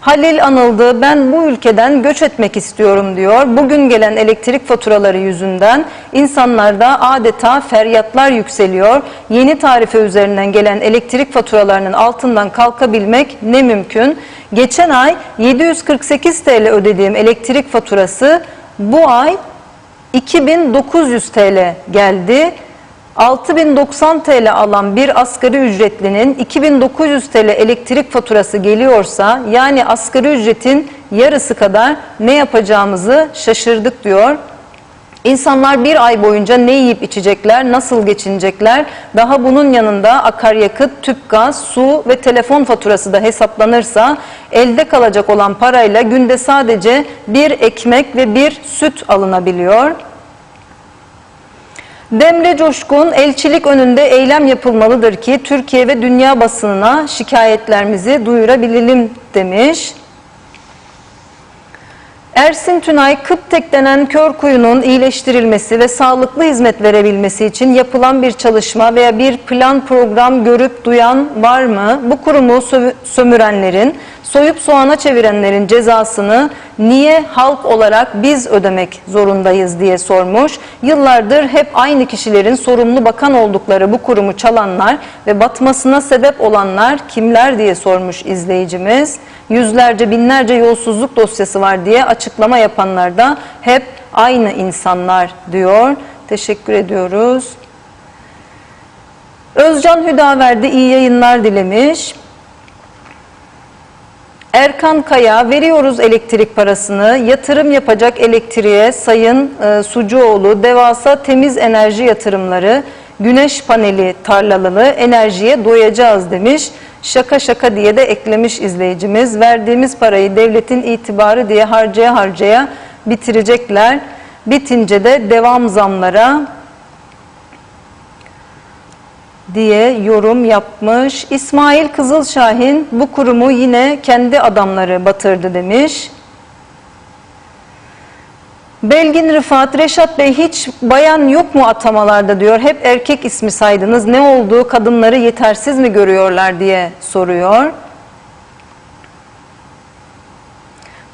Halil Anıldı, ben bu ülkeden göç etmek istiyorum diyor. Bugün gelen elektrik faturaları yüzünden insanlarda adeta feryatlar yükseliyor. Yeni tarife üzerinden gelen elektrik faturalarının altından kalkabilmek ne mümkün? Geçen ay 748 TL ödediğim elektrik faturası bu ay 2900 TL geldi. 6090 TL alan bir asgari ücretlinin 2900 TL elektrik faturası geliyorsa, yani asgari ücretin yarısı kadar ne yapacağımızı şaşırdık diyor. İnsanlar bir ay boyunca ne yiyip içecekler, nasıl geçinecekler? Daha bunun yanında akaryakıt, tüpgaz, su ve telefon faturası da hesaplanırsa elde kalacak olan parayla günde sadece bir ekmek ve bir süt alınabiliyor. Demre Coşkun, elçilik önünde eylem yapılmalıdır ki Türkiye ve dünya basınına şikayetlerimizi duyurabilelim demiş. Ersin Tünay, Kıptek denen kör kuyunun iyileştirilmesi ve sağlıklı hizmet verebilmesi için yapılan bir çalışma veya bir plan program görüp duyan var mı? Bu kurumu sömürenlerin soyup soğana çevirenlerin cezasını niye halk olarak biz ödemek zorundayız diye sormuş. Yıllardır hep aynı kişilerin sorumlu bakan oldukları bu kurumu çalanlar ve batmasına sebep olanlar kimler diye sormuş izleyicimiz. Yüzlerce binlerce yolsuzluk dosyası var diye açıklama yapanlar da hep aynı insanlar diyor. Teşekkür ediyoruz. Özcan Hüdaverdi iyi yayınlar dilemiş. Erkan Kaya, veriyoruz elektrik parasını, yatırım yapacak elektriğe Sayın Sucuoğlu, devasa temiz enerji yatırımları, güneş paneli tarlalı enerjiye doyacağız demiş. Şaka şaka diye de eklemiş izleyicimiz. Verdiğimiz parayı devletin itibarı diye harcaya harcaya bitirecekler. Bitince de devam zamlara diye yorum yapmış. İsmail Kızılşahin, bu kurumu yine kendi adamları batırdı demiş. Belgin Rıfat, Reşat Bey hiç bayan yok mu atamalarda diyor. Hep erkek ismi saydınız. Ne olduğu, kadınları yetersiz mi görüyorlar diye soruyor.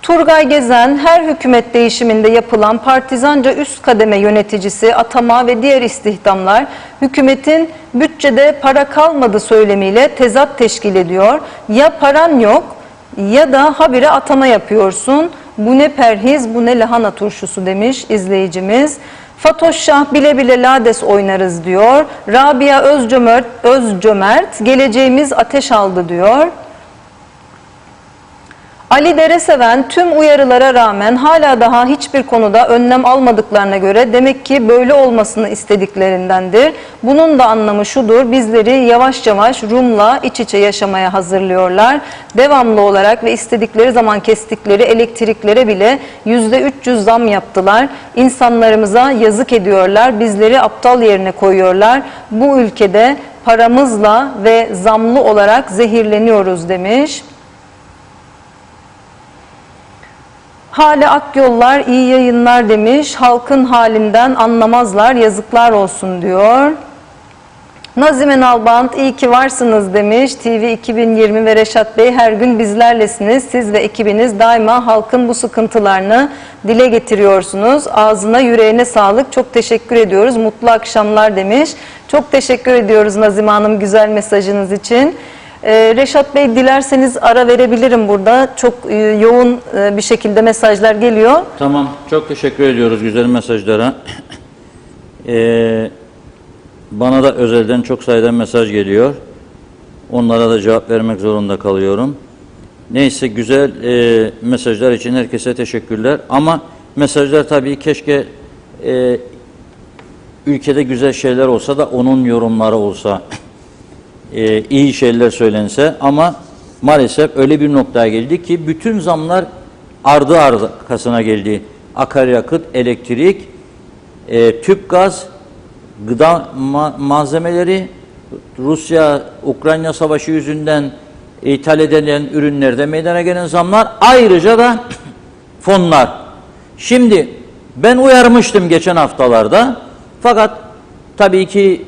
Turgay Gezen, her hükümet değişiminde yapılan partizanca üst kademe yöneticisi, atama ve diğer istihdamlar hükümetin bütçede para kalmadı söylemiyle tezat teşkil ediyor. Ya paran yok ya da habire atama yapıyorsun. Bu ne perhiz, bu ne lahana turşusu demiş izleyicimiz. Fatoş Şah, bile bile lades oynarız diyor. Rabia Özcömert, geleceğimiz ateş aldı diyor. Ali Dereseven, tüm uyarılara rağmen hala daha hiçbir konuda önlem almadıklarına göre demek ki böyle olmasını istediklerindendir. Bunun da anlamı şudur: bizleri yavaş yavaş Rum'la iç içe yaşamaya hazırlıyorlar. Devamlı olarak ve istedikleri zaman kestikleri elektriklere bile %300 zam yaptılar. İnsanlarımıza yazık ediyorlar, bizleri aptal yerine koyuyorlar. Bu ülkede paramızla ve zamlı olarak zehirleniyoruz demiş. Hale Akyollar, iyi yayınlar demiş. Halkın halinden anlamazlar, yazıklar olsun diyor. Nazime Nalbant, iyi ki varsınız demiş. TV 2020 ve Reşat Bey, her gün bizlerlesiniz. Siz ve ekibiniz daima halkın bu sıkıntılarını dile getiriyorsunuz. Ağzına yüreğine sağlık. Çok teşekkür ediyoruz. Mutlu akşamlar demiş. Çok teşekkür ediyoruz Nazime Hanım güzel mesajınız için. Reşat Bey, dilerseniz ara verebilirim burada. Çok yoğun bir şekilde mesajlar geliyor. Tamam, çok teşekkür ediyoruz güzel mesajlara. Bana da özelden çok sayıda mesaj geliyor. Onlara da cevap vermek zorunda kalıyorum. Neyse, güzel mesajlar için herkese teşekkürler. Ama mesajlar tabii keşke ülkede güzel şeyler olsa da onun yorumları olsa. İyi şeyler söylense, ama maalesef öyle bir noktaya geldi ki bütün zamlar ardı arkasına geldi. Akaryakıt, elektrik, tüpgaz, gıda malzemeleri, Rusya-Ukrayna savaşı yüzünden ithal edilen ürünlerde meydana gelen zamlar, ayrıca da fonlar. Şimdi ben uyarmıştım geçen haftalarda, fakat tabii ki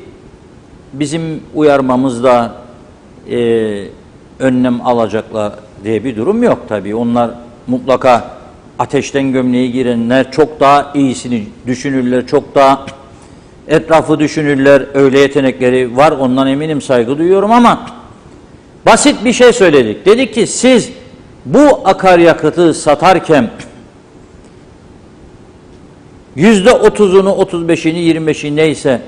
bizim uyarmamızda önlem alacaklar diye bir durum yok tabii. Onlar mutlaka ateşten gömleği girenler çok daha iyisini düşünürler, çok daha etrafı düşünürler, öyle yetenekleri var, ondan eminim, saygı duyuyorum, ama basit bir şey söyledik. Dedik ki siz bu akaryakıtı satarken %30'unu, 35'ini, 25'ini neyse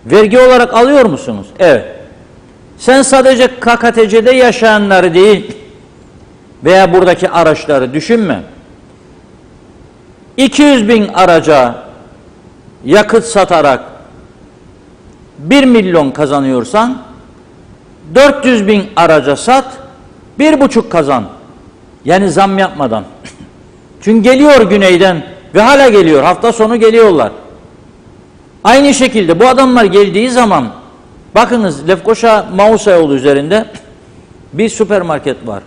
vergi olarak alıyor musunuz? Evet. Sen sadece KKTC'de yaşayanları değil veya buradaki araçları düşünme. 200.000 araca yakıt satarak 1 milyon kazanıyorsan 400.000 araca sat, 1,5 kazan. Yani zam yapmadan. Çünkü geliyor güneyden ve hala geliyor. Hafta sonu geliyorlar. Aynı şekilde bu adamlar geldiği zaman, bakınız Lefkoşa Mausa yolu üzerinde bir süpermarket var.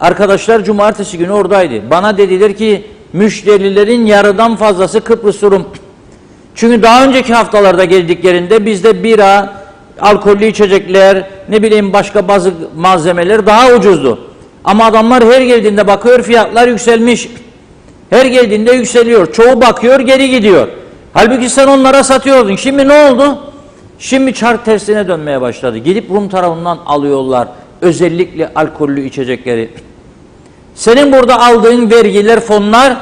Arkadaşlar cumartesi günü oradaydı. Bana dediler ki müşterilerin yarıdan fazlası Kıbrıs Rum. Çünkü daha önceki haftalarda geldiklerinde bizde bira, alkollü içecekler, ne bileyim başka bazı malzemeler daha ucuzdu. Ama adamlar her geldiğinde bakıyor fiyatlar yükselmiş. Her geldiğinde yükseliyor. Çoğu bakıyor geri gidiyor. Halbuki sen onlara satıyordun. Şimdi ne oldu? Şimdi çark tersine dönmeye başladı. Gidip Rum tarafından alıyorlar. Özellikle alkollü içecekleri. Senin burada aldığın vergiler, fonlar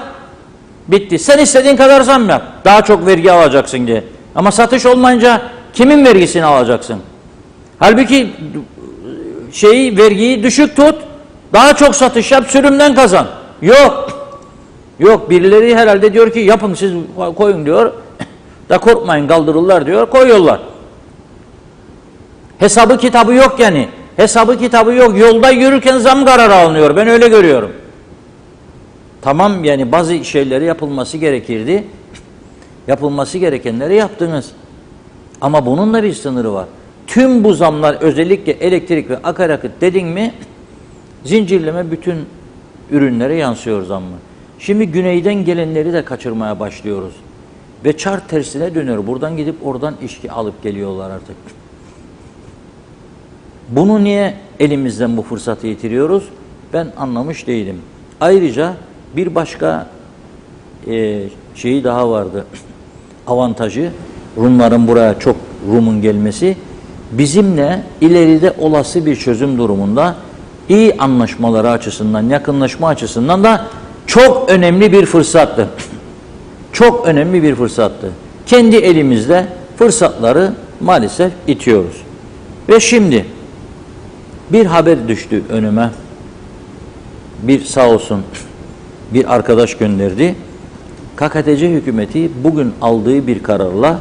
bitti. Sen istediğin kadar zam yap. Daha çok vergi alacaksın diye. Ama satış olmayınca kimin vergisini alacaksın? Halbuki vergiyi düşük tut. Daha çok satış yap, sürümden kazan. Yok. Yok, birileri herhalde diyor ki yapın siz koyun diyor. Da korkmayın kaldırırlar diyor, koyuyorlar. Hesabı kitabı yok yani. Hesabı kitabı yok. Yolda yürürken zam kararı alınıyor. Ben öyle görüyorum. Tamam yani bazı şeyleri yapılması gerekirdi. Yapılması gerekenleri yaptınız. Ama bunun da bir sınırı var. Tüm bu zamlar özellikle elektrik ve akaryakıt dedin mi zincirleme bütün ürünlere yansıyor zammı. Şimdi güneyden gelenleri de kaçırmaya başlıyoruz. Ve çark tersine dönüyor. Buradan gidip oradan içki alıp geliyorlar artık. Bunu niye elimizden bu fırsatı yitiriyoruz? Ben anlamış değilim. Ayrıca bir başka şeyi daha vardı. Avantajı Rumların buraya çok Rum'un gelmesi bizimle ileride olası bir çözüm durumunda iyi anlaşmaları açısından, yakınlaşma açısından da çok önemli bir fırsattı. Çok önemli bir fırsattı. Kendi elimizde fırsatları maalesef itiyoruz. Ve şimdi bir haber düştü önüme. Bir sağ olsun bir arkadaş gönderdi. KKTC hükümeti bugün aldığı bir kararla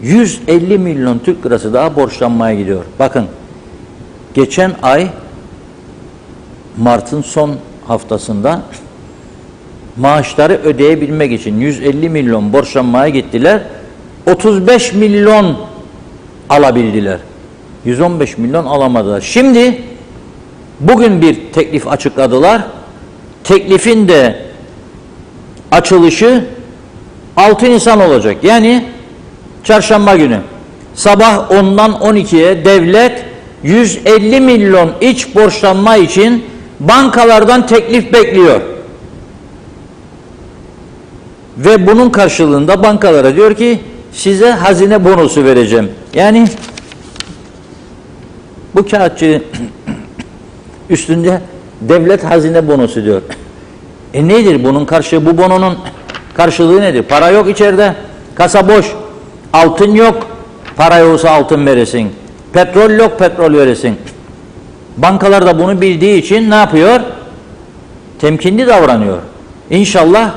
150 milyon Türk lirası daha borçlanmaya gidiyor. Bakın geçen ay Mart'ın son haftasında maaşları ödeyebilmek için 150 milyon borçlanmaya gittiler. 35 milyon alabildiler. 115 milyon alamadılar. Şimdi bugün bir teklif açıkladılar. Teklifin de açılışı 6 Nisan olacak. Yani çarşamba günü. Sabah 10'dan 12'ye devlet 150 milyon iç borçlanma için bankalardan teklif bekliyor. Ve bunun karşılığında bankalara diyor ki size hazine bonusu vereceğim. Yani bu kağıtçı üstünde devlet hazine bonusu diyor. Nedir bunun karşılığı? Bu bononun karşılığı nedir? Para yok içeride. Kasa boş. Altın yok. Para yoksa altın veresin. Petrol yok, petrol veresin. Bankalar da bunu bildiği için ne yapıyor? Temkinli davranıyor. İnşallah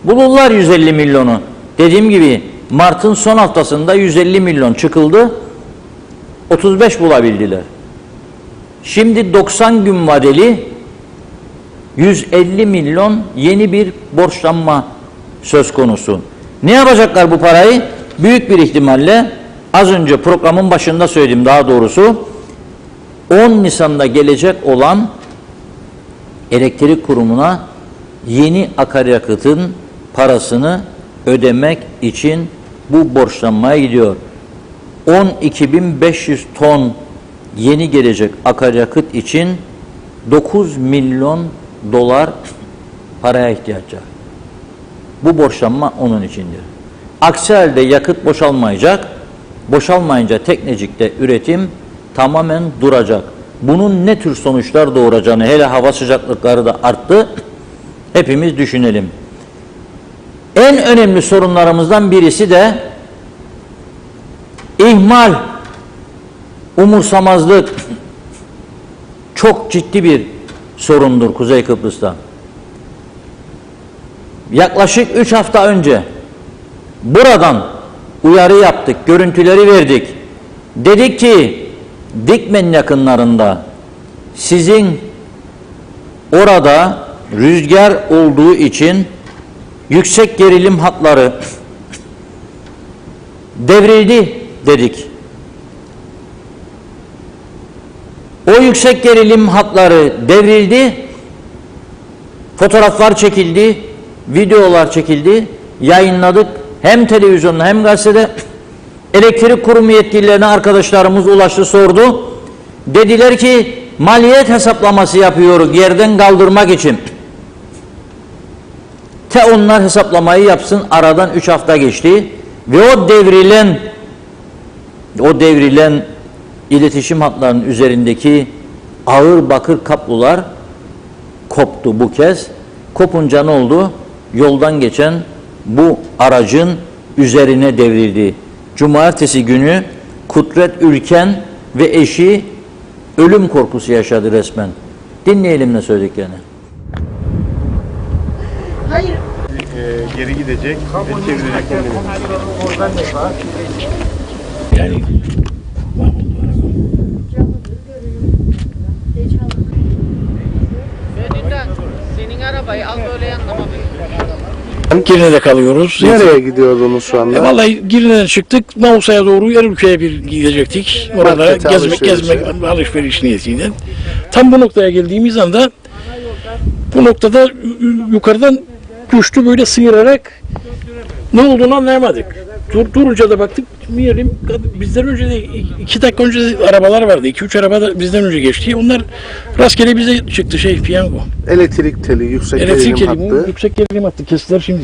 bulurlar 150 milyonu. Dediğim gibi Mart'ın son haftasında 150 milyon çıkıldı. 35 bulabildiler. Şimdi 90 gün vadeli 150 milyon yeni bir borçlanma söz konusu. Ne yapacaklar bu parayı? Büyük bir ihtimalle az önce programın başında söyledim daha doğrusu 10 Nisan'da gelecek olan elektrik kurumuna yeni akaryakıtın parasını ödemek için bu borçlanmaya gidiyor. 12.500 ton yeni gelecek akaryakıt için 9 milyon dolar paraya ihtiyaç var. Bu borçlanma onun içindir. Aksi halde yakıt boşalmayacak. Boşalmayınca Teknecik'te üretim tamamen duracak. Bunun ne tür sonuçlar doğuracağını hele hava sıcaklıkları da arttı. Hepimiz düşünelim. En önemli sorunlarımızdan birisi de ihmal, umursamazlık çok ciddi bir sorundur Kuzey Kıbrıs'ta. Yaklaşık 3 hafta önce buradan uyarı yaptık, görüntüleri verdik. Dedik ki Dikmen yakınlarında sizin orada rüzgar olduğu için yüksek gerilim hatları devrildi dedik. O yüksek gerilim hatları devrildi. Fotoğraflar çekildi, videolar çekildi, yayınladık. Hem televizyonda hem gazetede. Elektrik kurumu yetkililerine arkadaşlarımız ulaştı, sordu. Dediler ki maliyet hesaplaması yapıyoruz yerden kaldırmak için. Onlar hesaplamayı yapsın, aradan 3 hafta geçti ve o devrilen iletişim hatlarının üzerindeki ağır bakır kablolar koptu bu kez. Kopunca ne oldu? Yoldan geçen bu aracın üzerine devrildi. Cumartesi günü Kudret Ülken ve eşi ölüm korkusu yaşadı resmen. Dinleyelim ne söylediklerini. Geri gidecek, geri çevirecek Yani Senin arabayı al böyle yanlama. Girne'de kalıyoruz. Nereye gidiyordunuz şu anda? Vallahi Girne'den çıktık. Nausa'ya doğru Yarılköy'e bir gidecektik. Orada Markete, gezmek, alışveriş niyetiyle. Tam bu noktaya geldiğimiz anda bu noktada yukarıdan düştü böyle sıyırarak, ne olduğunu anlayamadık. Durunca da baktık, bizden önce de 2 dakika önce de arabalar vardı. 2-3 araba da bizden önce geçti. Onlar rastgele bize çıktı piyango. Elektrik teli, yüksek Elektrik gerilim gerilim, hattı. yüksek gerilim hattı kestiler şimdi.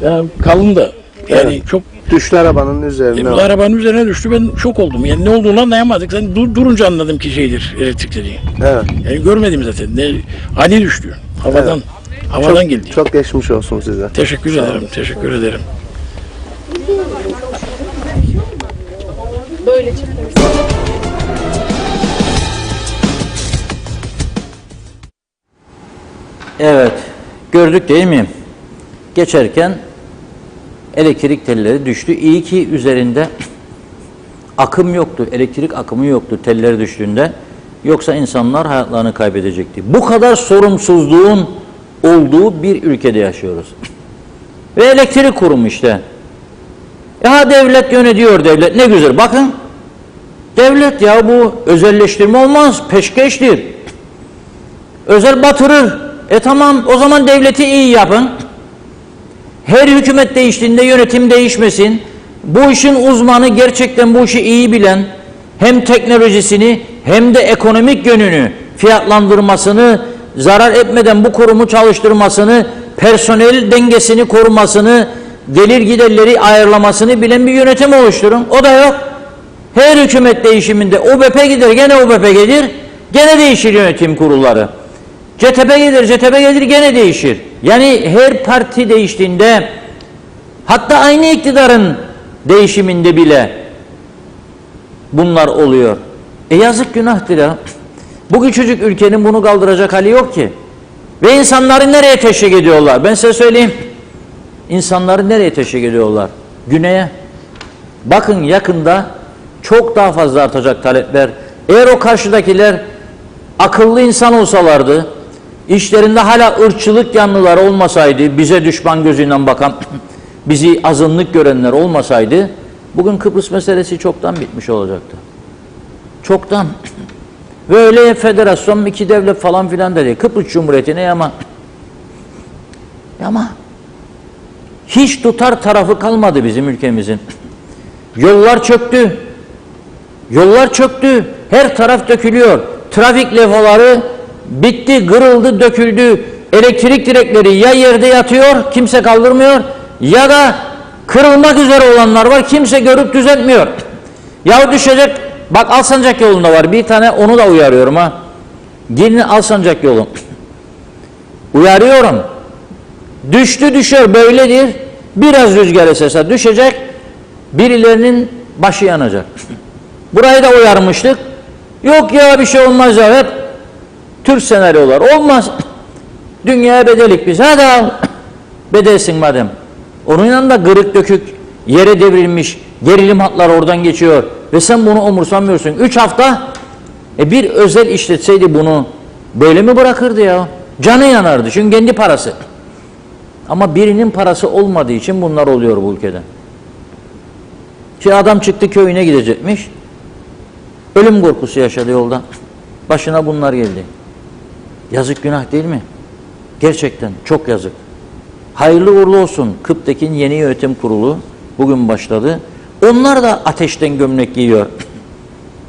Ya, kalın da. Yani çok Düştü arabanın üzerine. arabanın üzerine düştü. Ben şok oldum. Yani ne olduğunu anlayamadık. Yani durunca anladım ki elektrik dediği. Evet. Yani görmedim zaten. Ani düştü. Havadan geldi. Çok geçmiş olsun size. Teşekkür ederim. Teşekkür ederim. Evet, gördük değil mi? Geçerken elektrik telleri düştü. İyi ki üzerinde akım yoktu, elektrik akımı yoktu telleri düştüğünde. Yoksa insanlar hayatlarını kaybedecekti. Bu kadar sorumsuzluğun olduğu bir ülkede yaşıyoruz. Ve elektrik kurumu işte. Ya devlet yönetiyor, devlet ne güzel. Bakın, devlet ya bu özelleştirme olmaz, peşkeştir. Özel batırır. Tamam, o zaman devleti iyi yapın. Her hükümet değiştiğinde yönetim değişmesin. Bu işin uzmanı, gerçekten bu işi iyi bilen, hem teknolojisini hem de ekonomik yönünü, fiyatlandırmasını, zarar etmeden bu kurumu çalıştırmasını, personel dengesini korumasını, gelir giderleri ayarlamasını bilen bir yönetim oluşturun. O da yok. Her hükümet değişiminde OBP gider, gene OBP gelir, gene değişir yönetim kurulları. CTP gelir, gene değişir. Yani her parti değiştiğinde, hatta aynı iktidarın değişiminde bile bunlar oluyor. Yazık, günahtır ya. Bu küçücük ülkenin bunu kaldıracak hali yok ki. Ve insanları nereye teşvik ediyorlar? Ben size söyleyeyim. İnsanları nereye teşvik ediyorlar? Güneye. Bakın yakında çok daha fazla artacak talepler. Eğer o karşıdakiler akıllı insan olsalardı, işlerinde hala ırkçılık yanlıları olmasaydı, bize düşman gözüyle bakan, bizi azınlık görenler olmasaydı, bugün Kıbrıs meselesi çoktan bitmiş olacaktı. Çoktan. Ve öyle federasyon, 2 devlet falan filan dedi. Kıbrıs Cumhuriyeti'ne yama. Hiç tutar tarafı kalmadı bizim ülkemizin. Yollar çöktü. Yollar çöktü. Her taraf dökülüyor. Trafik levhaları bitti, kırıldı, döküldü. Elektrik direkleri ya yerde yatıyor, kimse kaldırmıyor, ya da kırılmak üzere olanlar var, kimse görüp düzeltmiyor. Ya düşecek, bak Alsancak yolunda var bir tane, onu da uyarıyorum ha. Girne Alsancak yolu. Uyarıyorum. Düştü düşüyor, böyledir. Biraz rüzgar esese düşecek, birilerinin başı yanacak. Burayı da uyarmıştık. Yok ya bir şey olmaz ya, hep Türk senaryolar. Olmaz. Dünyaya bedelik biz. Hadi al. Bedelsin madem. Onun yanında kırık dökük, yere devrilmiş, gerilim hatları oradan geçiyor. Ve sen bunu umursamıyorsun. 3 hafta bir özel işletseydi bunu böyle mi bırakırdı ya? Canı yanardı. Çünkü kendi parası. Ama birinin parası olmadığı için bunlar oluyor bu ülkede. Şimdi adam çıktı, köyüne gidecekmiş. Ölüm korkusu yaşadı yolda. Başına bunlar geldi. Yazık, günah değil mi? Gerçekten çok yazık. Hayırlı uğurlu olsun. Kıptek'in yeni yönetim kurulu bugün başladı. Onlar da ateşten gömlek giyiyor.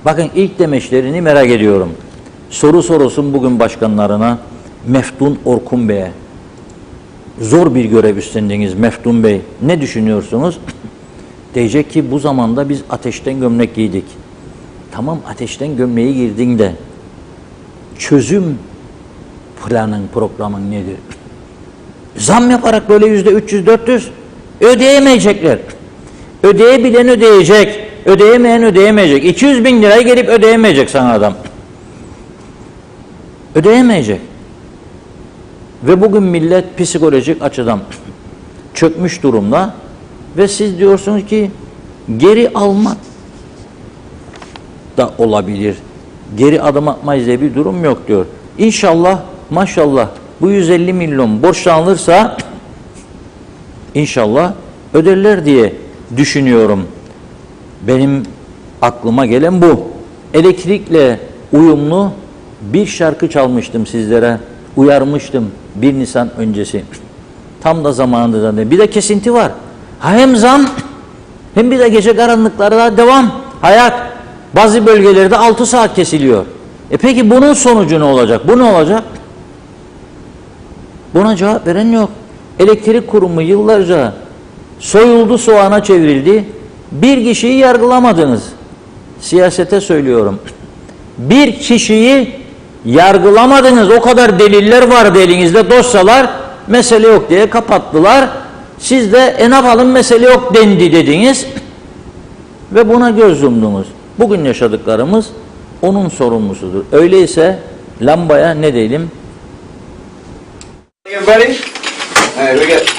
Bakın ilk demeçlerini merak ediyorum. soru sorulsun bugün başkanlarına, Meftun Orkun Bey'e. Zor bir görev üstlendiniz Meftun Bey. Ne düşünüyorsunuz? Diyecek ki bu zamanda biz ateşten gömlek giydik. Tamam, ateşten gömleği girdin de çözüm planın, programın nedir? Zam yaparak böyle %300-400 ödeyemeyecekler. Ödeyebilen ödeyecek, ödeyemeyen ödeyemeyecek. 200 bin lirayı gelip ödeyemeyecek sana adam. Ödeyemeyecek. Ve bugün millet psikolojik açıdan çökmüş durumda ve siz diyorsunuz ki geri almak da olabilir. Geri adım atmayız diye bir durum yok diyor. İnşallah, maşallah bu 150 milyon borçlanılırsa inşallah öderler diye düşünüyorum. Benim aklıma gelen bu. Elektrikle uyumlu bir şarkı çalmıştım sizlere. Uyarmıştım 1 Nisan öncesi. Tam da zamanında da. Bir de kesinti var. Hem zam hem bir de gece karanlıklarda devam. Hayat. Bazı bölgelerde 6 saat kesiliyor. Peki bunun sonucu ne olacak? Bu ne olacak? Buna cevap veren yok. Elektrik kurumu yıllarca soyuldu, soğana çevrildi. Bir kişiyi yargılamadınız. Siyasete söylüyorum. Bir kişiyi yargılamadınız. O kadar deliller vardı elinizde, dosyalar, mesele yok diye kapattılar. Siz de ne yapalım, mesele yok dendi dediniz ve buna göz yumdunuz. Bugün yaşadıklarımız onun sorumlusudur. Öyleyse lambaya ne diyelim? Everybody? Alright, we got.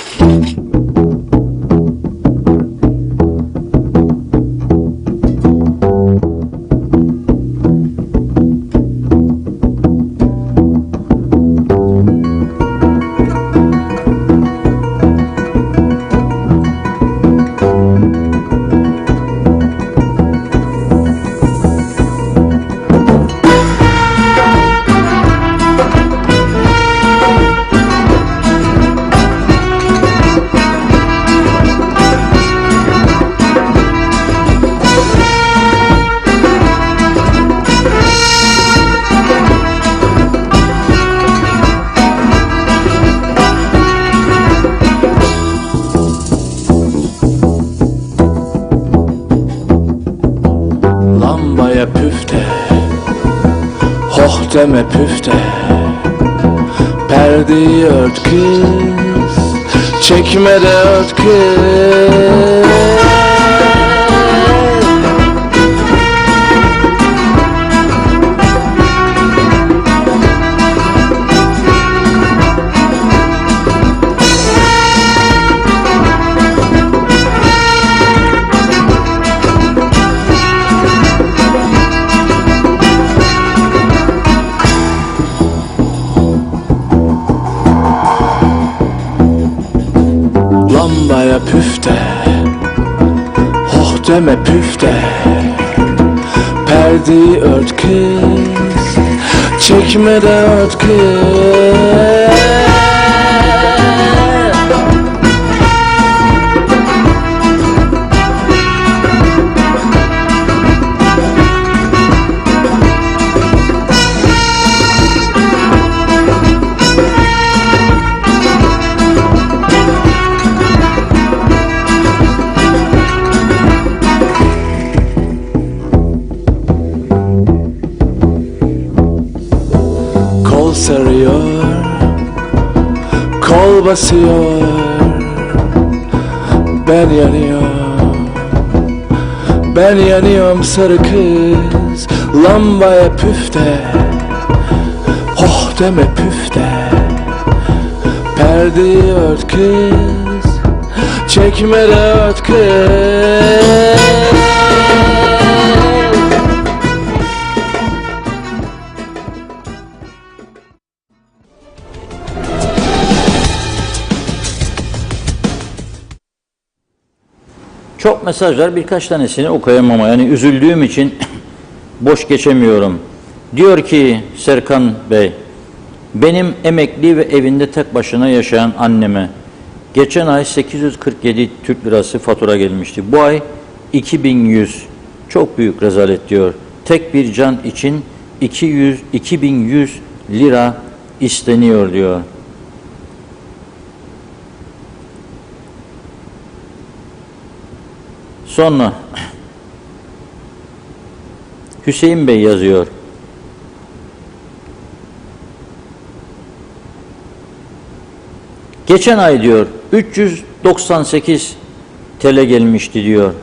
Lambaya püfte, hoh deme püfte. Perdeyi ört kız, çekme de ört kız. Lambaya püfte, hoh deme püfte. Perdeyi ört kız, çekme de ört kız. Kol sarıyor, kol basıyor. Ben yanıyorum, ben yanıyorum sarı kız. Lambaya püfte, hoh deme püfte. Perdeyi ört kız, çekme de ört kız. Çok mesaj var, birkaç tanesini okuyamam ama yani üzüldüğüm için boş geçemiyorum. Diyor ki Serkan Bey, benim emekli ve evinde tek başına yaşayan anneme geçen ay 847 Türk lirası fatura gelmişti. Bu ay 2100. Çok büyük rezalet diyor. Tek bir can için 2100 lira isteniyor diyor. Sonra Hüseyin Bey yazıyor. Geçen ay diyor 398 TL gelmişti diyor.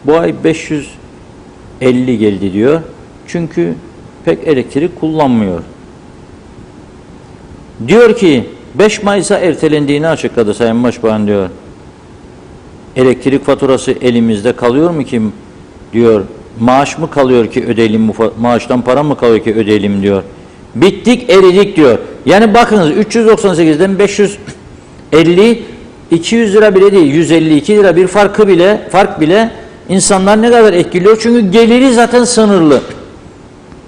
Bu ay 550 geldi diyor. Çünkü pek elektrik kullanmıyor. Diyor ki 5 Mayıs'a ertelendiğini açıkladı Sayın Başbakan diyor. Elektrik faturası elimizde kalıyor mu ki diyor. Maaş mı kalıyor ki ödeyelim, maaştan para mı kalıyor ki ödeyelim diyor. Bittik eridik diyor. Yani bakınız 398'den 550 200 lira bile değil 152 lira bir fark bile insanlar ne kadar etkiliyor? Çünkü geliri zaten sınırlı.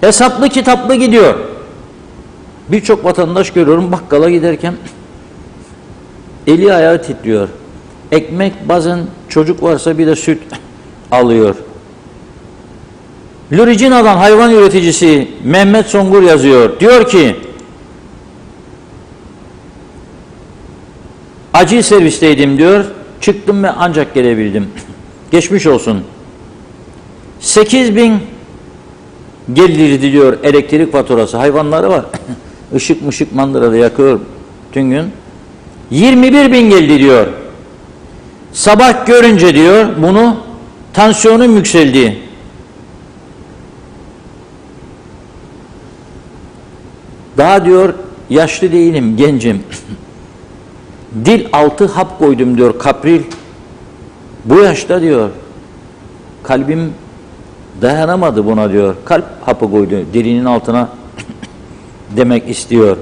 Hesaplı kitaplı gidiyor. Birçok vatandaş görüyorum bakkala giderken eli ayağı titriyor. Ekmek bazen çocuk varsa bir de süt alıyor. Luricina'dan hayvan üreticisi Mehmet Songur yazıyor. Diyor ki acil servisteydim diyor. Çıktım ve ancak gelebildim. Geçmiş olsun. 8.000 gelirdi diyor elektrik faturası. Hayvanları var. Işık mışık mandırada yakıyor tüm gün. 21.000 geldi diyor. Sabah görünce diyor bunu tansiyonum yükseldi. Daha diyor yaşlı değilim, gencim. Dil altı hap koydum diyor kapril. Bu yaşta diyor kalbim dayanamadı buna diyor. Kalp hapı koydu dilinin altına demek istiyor.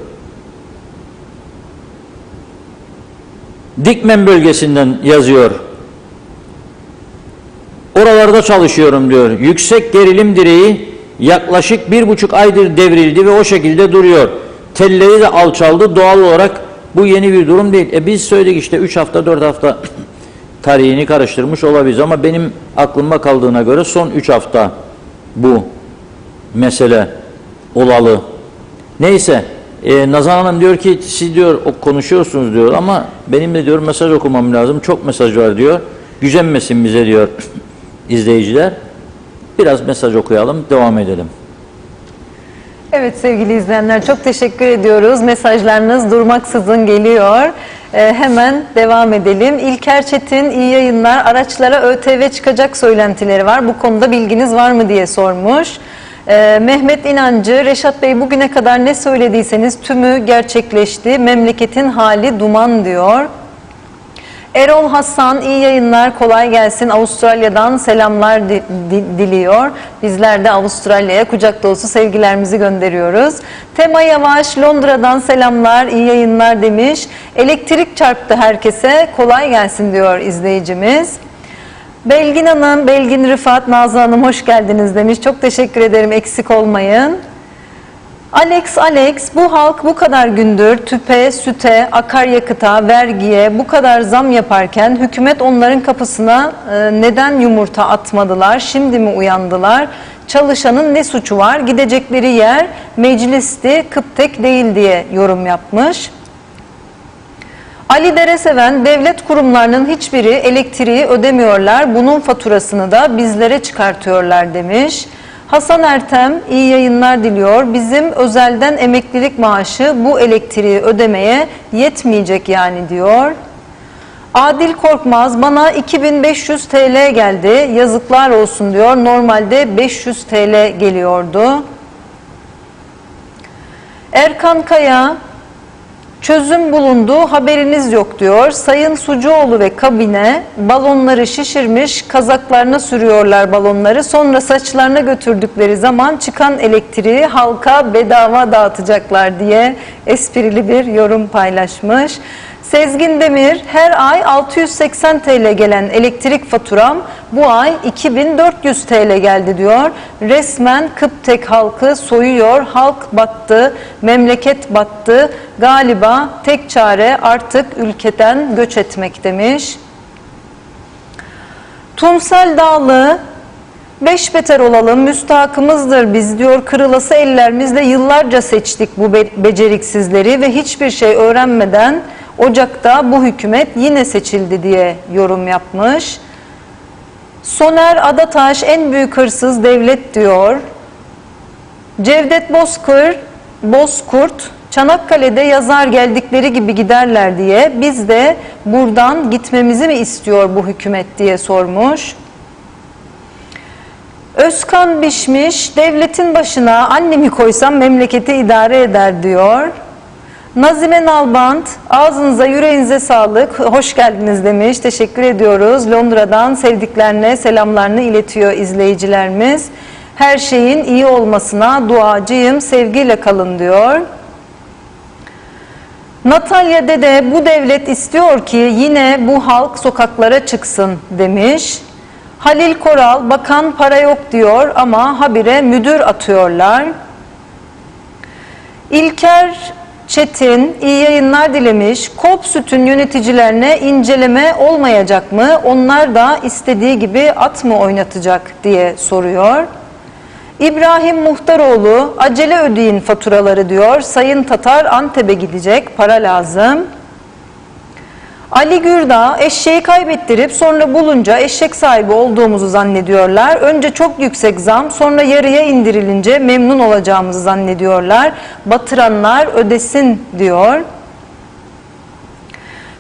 Dikmen bölgesinden yazıyor. Oralarda çalışıyorum diyor. Yüksek gerilim direği yaklaşık 1,5 aydır devrildi ve o şekilde duruyor. Telleri de alçaldı. Doğal olarak bu yeni bir durum değil. Biz söyledik işte 3 hafta 4 hafta tarihini karıştırmış olabiliriz ama benim aklımda kaldığına göre son 3 hafta bu mesele olalı. Neyse Nazan Hanım diyor ki siz diyor konuşuyorsunuz diyor ama benim de diyor mesaj okumam lazım. Çok mesaj var diyor. Gücenmesin bize diyor izleyiciler. Biraz mesaj okuyalım, devam edelim. Evet sevgili izleyenler çok teşekkür ediyoruz. Mesajlarınız durmaksızın geliyor. Hemen devam edelim. İlker Çetin iyi yayınlar. Araçlara ÖTV çıkacak söylentileri var. Bu konuda bilginiz var mı diye sormuş. Mehmet İnancı, Reşat Bey bugüne kadar ne söylediyseniz tümü gerçekleşti. Memleketin hali duman diyor. Erol Hasan iyi yayınlar, kolay gelsin. Avustralya'dan selamlar diliyor. Bizler de Avustralya'ya kucak dolusu sevgilerimizi gönderiyoruz. Tema Yavaş Londra'dan selamlar, iyi yayınlar demiş. Elektrik çarptı herkese, kolay gelsin diyor izleyicimiz. Belgin Hanım, Belgin Rıfat, Nazlı Hanım hoş geldiniz demiş. Çok teşekkür ederim, eksik olmayın. Alex, bu halk bu kadar gündür tüpe, süte, akaryakıta, vergiye bu kadar zam yaparken hükümet onların kapısına neden yumurta atmadılar, şimdi mi uyandılar? Çalışanın ne suçu var? Gidecekleri yer meclisti, Kıptek değil diye yorum yapmış. Ali Dereseven, devlet kurumlarının hiçbiri elektriği ödemiyorlar, bunun faturasını da bizlere çıkartıyorlar demiş. Hasan Ertem iyi yayınlar diliyor. Bizim özelden emeklilik maaşı bu elektriği ödemeye yetmeyecek yani diyor. Adil Korkmaz bana 2500 TL geldi. Yazıklar olsun diyor. Normalde 500 TL geliyordu. Erkan Kaya çözüm bulundu, haberiniz yok diyor. Sayın Sucuoğlu ve kabine balonları şişirmiş, kazaklarına sürüyorlar balonları. Sonra saçlarına götürdükleri zaman çıkan elektriği halka bedava dağıtacaklar diye esprili bir yorum paylaşmış. Sezgin Demir, her ay 680 TL gelen elektrik faturam bu ay 2400 TL geldi diyor. Resmen Kıptek halkı soyuyor, halk battı, memleket battı. Galiba tek çare artık ülkeden göç etmek demiş. Tunsel Dağlı, Beş beter olalım, müstahakımızdır biz diyor, kırılası ellerimizle yıllarca seçtik bu beceriksizleri ve hiçbir şey öğrenmeden Ocak'ta bu hükümet yine seçildi diye yorum yapmış. Soner Adataş en büyük hırsız devlet diyor. Cevdet Bozkurt, Çanakkale'de yazar geldikleri gibi giderler diye biz de buradan gitmemizi mi istiyor bu hükümet diye sormuş. Özkan Bişmiş, devletin başına annemi koysam memleketi idare eder diyor. Nazime Nalbant, ağzınıza yüreğinize sağlık, hoş geldiniz demiş, teşekkür ediyoruz. Londra'dan sevdiklerine selamlarını iletiyor izleyicilerimiz. Her şeyin iyi olmasına duacıyım, sevgiyle kalın diyor. Natalya Dede, bu devlet istiyor ki yine bu halk sokaklara çıksın demiş. Halil Koral, bakan para yok diyor ama habire müdür atıyorlar. İlker Çetin, iyi yayınlar dilemiş. Kop Süt'ün yöneticilerine inceleme olmayacak mı? Onlar da istediği gibi at mı oynatacak diye soruyor. İbrahim Muhtaroğlu, acele ödeyin faturaları diyor. Sayın Tatar Antep'e gidecek, para lazım. Ali Gürdağ, eşeği kaybettirip sonra bulunca eşek sahibi olduğumuzu zannediyorlar. Önce çok yüksek zam, sonra yarıya indirilince memnun olacağımızı zannediyorlar. Batıranlar ödesin diyor.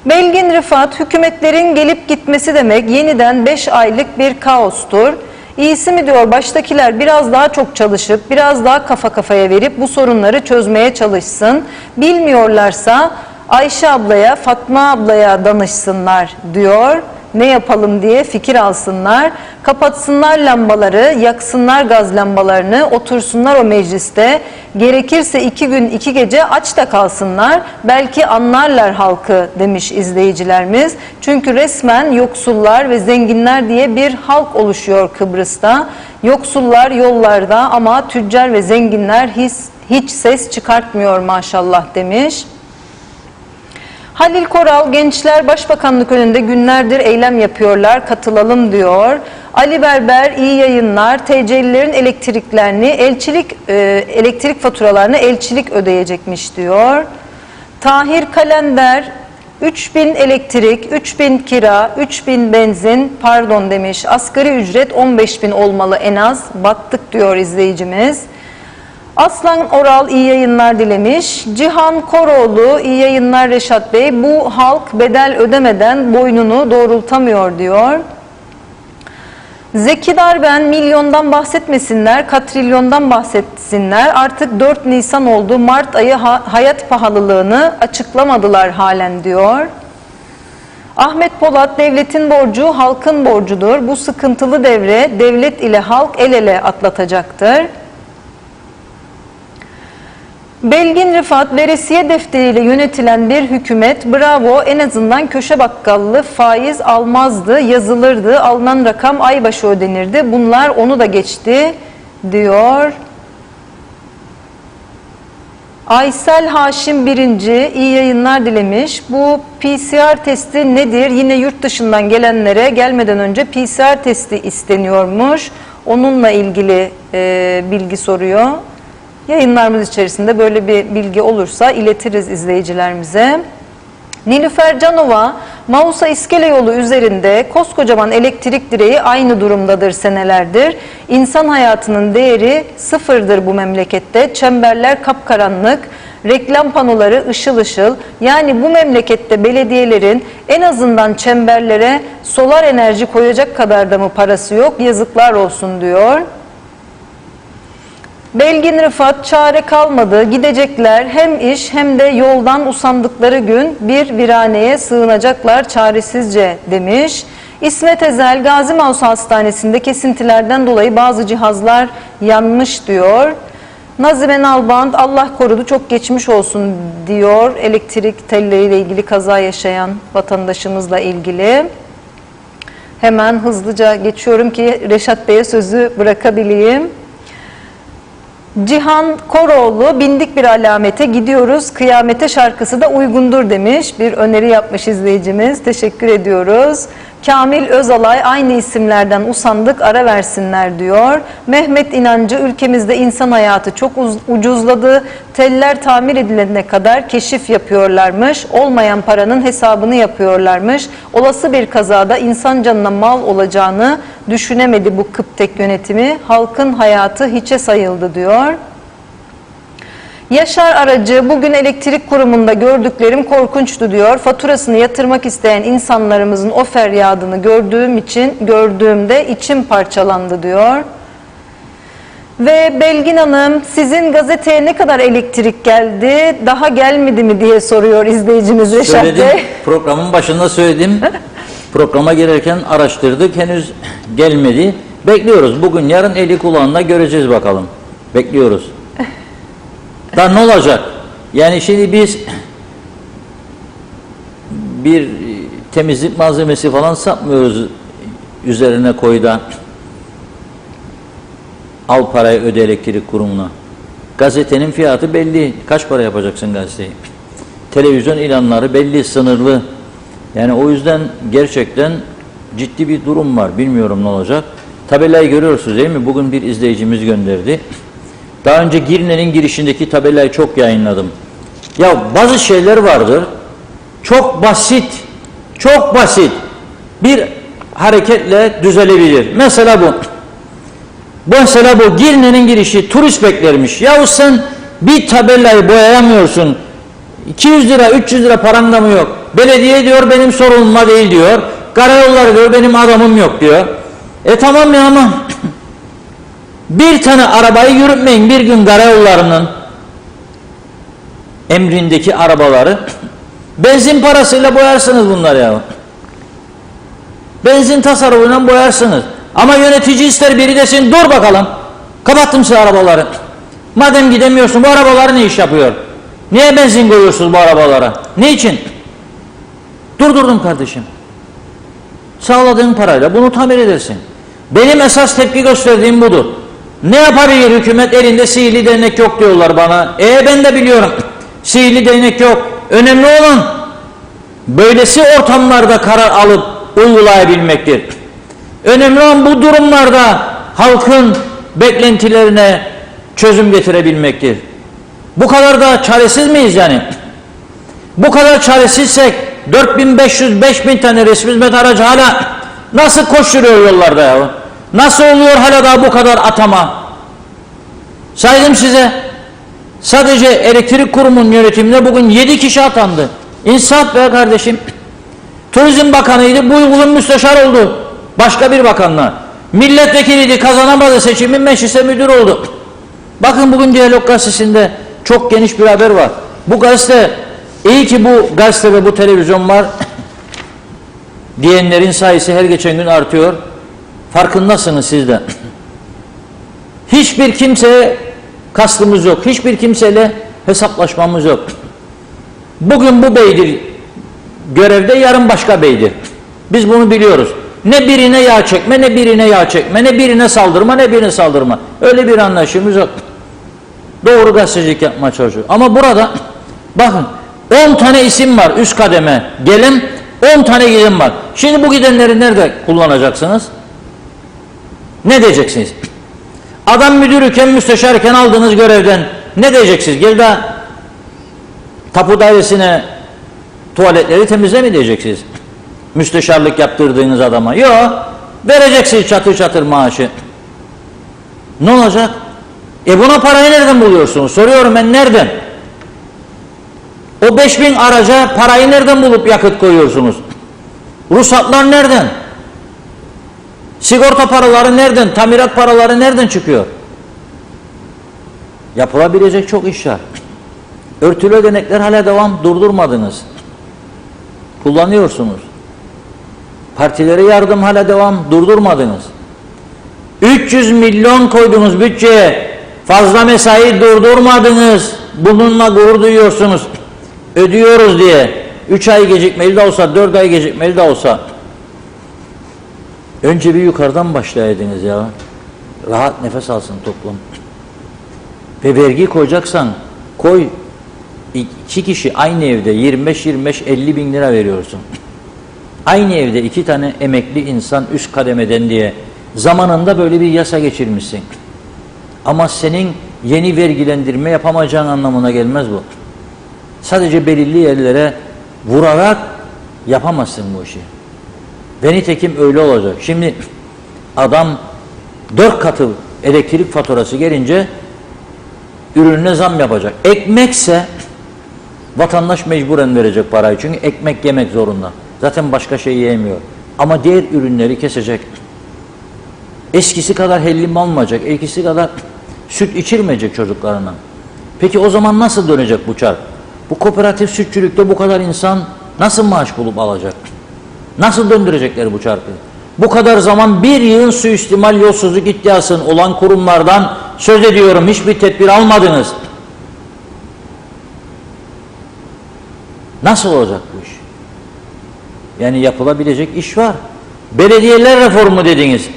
Belgin Rıfat, hükümetlerin gelip gitmesi demek yeniden 5 aylık bir kaostur. İyisi mi diyor, baştakiler biraz daha çok çalışıp biraz daha kafa kafaya verip bu sorunları çözmeye çalışsın. Bilmiyorlarsa Ayşe ablaya, Fatma ablaya danışsınlar diyor. Ne yapalım diye fikir alsınlar. Kapatsınlar lambaları, yaksınlar gaz lambalarını, otursunlar o mecliste. Gerekirse 2 gün 2 gece aç da kalsınlar. Belki anlarlar halkı demiş izleyicilerimiz. Çünkü resmen yoksullar ve zenginler diye bir halk oluşuyor Kıbrıs'ta. Yoksullar yollarda ama tüccar ve zenginler hiç ses çıkartmıyor maşallah demiş. Halil Koral, gençler başbakanlık önünde günlerdir eylem yapıyorlar, katılalım diyor. Ali Berber, iyi yayınlar, TC'lilerin elektrik faturalarını elçilik ödeyecekmiş diyor. Tahir Kalender, 3000 elektrik, 3000 kira, 3000 benzin, pardon demiş, asgari ücret 15.000 olmalı en az, battık diyor izleyicimiz. Aslan Oral iyi yayınlar dilemiş. Cihan Koroğlu iyi yayınlar Reşat Bey. Bu halk bedel ödemeden boynunu doğrultamıyor diyor. Zeki Darben, milyondan bahsetmesinler, katrilyondan bahsetsinler. Artık 4 Nisan oldu. Mart ayı hayat pahalılığını açıklamadılar halen diyor. Ahmet Polat, devletin borcu halkın borcudur. Bu sıkıntılı devre devlet ile halk el ele atlatacaktır. Belgin Rıfat, veresiye defteriyle yönetilen bir hükümet, bravo, en azından köşe bakkallı faiz almazdı, yazılırdı, alınan rakam aybaşı ödenirdi, bunlar onu da geçti diyor. Aysel Haşim birinci, iyi yayınlar dilemiş. Bu PCR testi nedir? Yine yurt dışından gelenlere gelmeden önce PCR testi isteniyormuş. Onunla ilgili bilgi soruyor. Yayınlarımız içerisinde böyle bir bilgi olursa iletiriz izleyicilerimize. Nilüfer Canova, Mausa İskele yolu üzerinde koskocaman elektrik direği aynı durumdadır senelerdir. İnsan hayatının değeri sıfırdır bu memlekette. Çemberler kapkaranlık, reklam panoları ışıl ışıl. Yani bu memlekette belediyelerin en azından çemberlere solar enerji koyacak kadar da mı parası yok? Yazıklar olsun diyor. Belgin Rıfat, çare kalmadı, gidecekler, hem iş hem de yoldan usandıkları gün bir viraneye sığınacaklar çaresizce demiş. İsmet Ezel, Gazi Mausa Hastanesi'nde kesintilerden dolayı bazı cihazlar yanmış diyor. Nazime Nalbant, Allah korudu, çok geçmiş olsun diyor elektrik telleriyle ilgili kaza yaşayan vatandaşımızla ilgili. Hemen hızlıca geçiyorum ki Reşat Bey'e sözü bırakabileyim. Cihan Koroğlu, bindik bir alamete gidiyoruz, kıyamete şarkısı da uygundur demiş. Bir öneri yapmış izleyicimiz. Teşekkür ediyoruz. Kamil Özalay aynı isimlerden usandık ara versinler diyor. Mehmet İnancı ülkemizde insan hayatı çok ucuzladı. Teller tamir edilene kadar keşif yapıyorlarmış. Olmayan paranın hesabını yapıyorlarmış. Olası bir kazada insan canına mal olacağını düşünemedi bu Kıptek yönetimi. Halkın hayatı hiçe sayıldı diyor. Yaşar Aracı, bugün elektrik kurumunda gördüklerim korkunçtu diyor. Faturasını yatırmak isteyen insanlarımızın o feryadını gördüğümde içim parçalandı diyor. Ve Belgin Hanım, sizin gazeteye ne kadar elektrik geldi, daha gelmedi mi diye soruyor izleyicimiz Reşat Söyledim, Bey. programın başında söyledim. Programa gelirken araştırdık, henüz gelmedi. Bekliyoruz. Bugün yarın eli kulağında göreceğiz bakalım. Bekliyoruz. Daha ne olacak? Yani şimdi biz bir temizlik malzemesi falan satmıyoruz üzerine koy da al parayı öde elektrik kurumuna. Gazetenin fiyatı belli. Kaç para yapacaksın gazeteyi? Televizyon ilanları belli, sınırlı. Yani o yüzden gerçekten ciddi bir durum var. Bilmiyorum ne olacak. Tabelayı görüyorsunuz değil mi? Bugün bir izleyicimiz gönderdi. Daha önce Girne'nin girişindeki tabelayı çok yayınladım. Ya bazı şeyler vardır. Çok basit, çok basit bir hareketle düzelebilir. Mesela bu. Mesela bu Girne'nin girişi turist beklermiş. Yahu sen bir tabelayı boyayamıyorsun. 200 lira, 300 lira param da mı yok? Belediye diyor benim sorumluluğuma değil diyor. Karayolları diyor benim adamım yok diyor. Tamam ya ama bir tane arabayı yürütmeyin bir gün karayollarının emrindeki arabaları. Benzin parasıyla boyarsınız bunları ya. Benzin tasarrufuyla boyarsınız. Ama yönetici ister biri desin dur bakalım. Kapattım size arabaları. Madem gidemiyorsun bu arabalar ne iş yapıyor? Niye benzin koyuyorsunuz bu arabalara? Ne için? Durdurdum kardeşim. Sağladığın parayla bunu tamir edersin. Benim esas tepki gösterdiğim budur. Ne yapabilir hükümet? Elinde sihirli değnek yok diyorlar bana. Ben de biliyorum. Sihirli değnek yok. Önemli olan böylesi ortamlarda karar alıp uygulayabilmektir. Önemli olan bu durumlarda halkın beklentilerine çözüm getirebilmektir. Bu kadar da çaresiz miyiz yani? Bu kadar çaresizsek 4500-5000 tane resmi hizmet aracı hala nasıl koşturuyor yollarda ya? Nasıl oluyor hala daha bu kadar atama? Saydım size. Sadece elektrik kurumunun yönetimine bugün 7 kişi atandı. İnsaf be kardeşim. Turizm Bakanıydı, bu yılın müsteşar oldu. Başka bir bakanla. Milletvekiliydi, kazanamadı seçimi, meclise müdür oldu. Bakın bugün Diyalog Gazetesi'nde çok geniş bir haber var. Bu gazete, iyi ki bu gazete ve bu televizyon var diyenlerin sayısı her geçen gün artıyor. Farkındasınız siz de. Hiçbir kimseye kastımız yok. Hiçbir kimseyle hesaplaşmamız yok. Bugün bu beydir görevde, yarın başka beydir. Biz bunu biliyoruz. Ne birine yağ çekme, ne birine yağ çekme, ne birine saldırma, ne birine saldırma. Öyle bir anlayışımız yok. Doğru gazetecilik yapmaya çalışıyor. Ama burada bakın 10 tane isim var üst kademe gelen, 10 tane giden var. Şimdi bu gidenleri nerede kullanacaksınız? Ne diyeceksiniz? Adam müdürüken, müsteşarken aldığınız görevden ne diyeceksiniz? Gel de tapu dairesine tuvaletleri temizle mi diyeceksiniz? Müsteşarlık yaptırdığınız adama. Yok. Vereceksiniz çatır çatır maaşı. Ne olacak? Buna parayı nereden buluyorsunuz? Soruyorum ben, nereden? O 5000 araca parayı nereden bulup yakıt koyuyorsunuz? Ruhsatlar nereden? Sigorta paraları nereden? Tamirat paraları nereden çıkıyor? Yapılabilecek çok iş var. Örtülü ödenekler hala devam, durdurmadınız. Kullanıyorsunuz. Partilere yardım hala devam, durdurmadınız. 300 milyon koydunuz bütçeye, fazla mesai durdurmadınız. Bununla gurur duyuyorsunuz. Ödüyoruz diye. 3 ay gecikmeli de olsa, 4 ay gecikmeli de olsa. Önce bir yukarıdan başlayaydınız ya. Rahat nefes alsın toplum. Ve vergi koyacaksan koy. 2 kişi aynı evde 25-50 bin lira veriyorsun. Aynı evde 2 tane emekli insan üst kademeden diye zamanında böyle bir yasa geçirmişsin. Ama senin yeni vergilendirme yapamayacağın anlamına gelmez bu. Sadece belirli yerlere vurarak yapamazsın bu işi. Ve nitekim öyle olacak. Şimdi adam 4 katı elektrik faturası gelince ürününe zam yapacak. Ekmekse vatandaş mecburen verecek parayı. Çünkü ekmek yemek zorunda. Zaten başka şey yiyemiyor. Ama diğer ürünleri kesecek. Eskisi kadar hellim almayacak. Eskisi kadar süt içirmeyecek çocuklarına. Peki o zaman nasıl dönecek bu çark? Bu kooperatif sütçülükte bu kadar insan nasıl maaş bulup alacak? Nasıl döndürecekler bu çarkı? Bu kadar zaman bir yığın suistimal, yolsuzluk iddiasının olan kurumlardan söz ediyorum. Hiçbir tedbir almadınız. Nasıl olacak bu iş? Yani yapılabilecek iş var. Belediyeler reformu dediniz.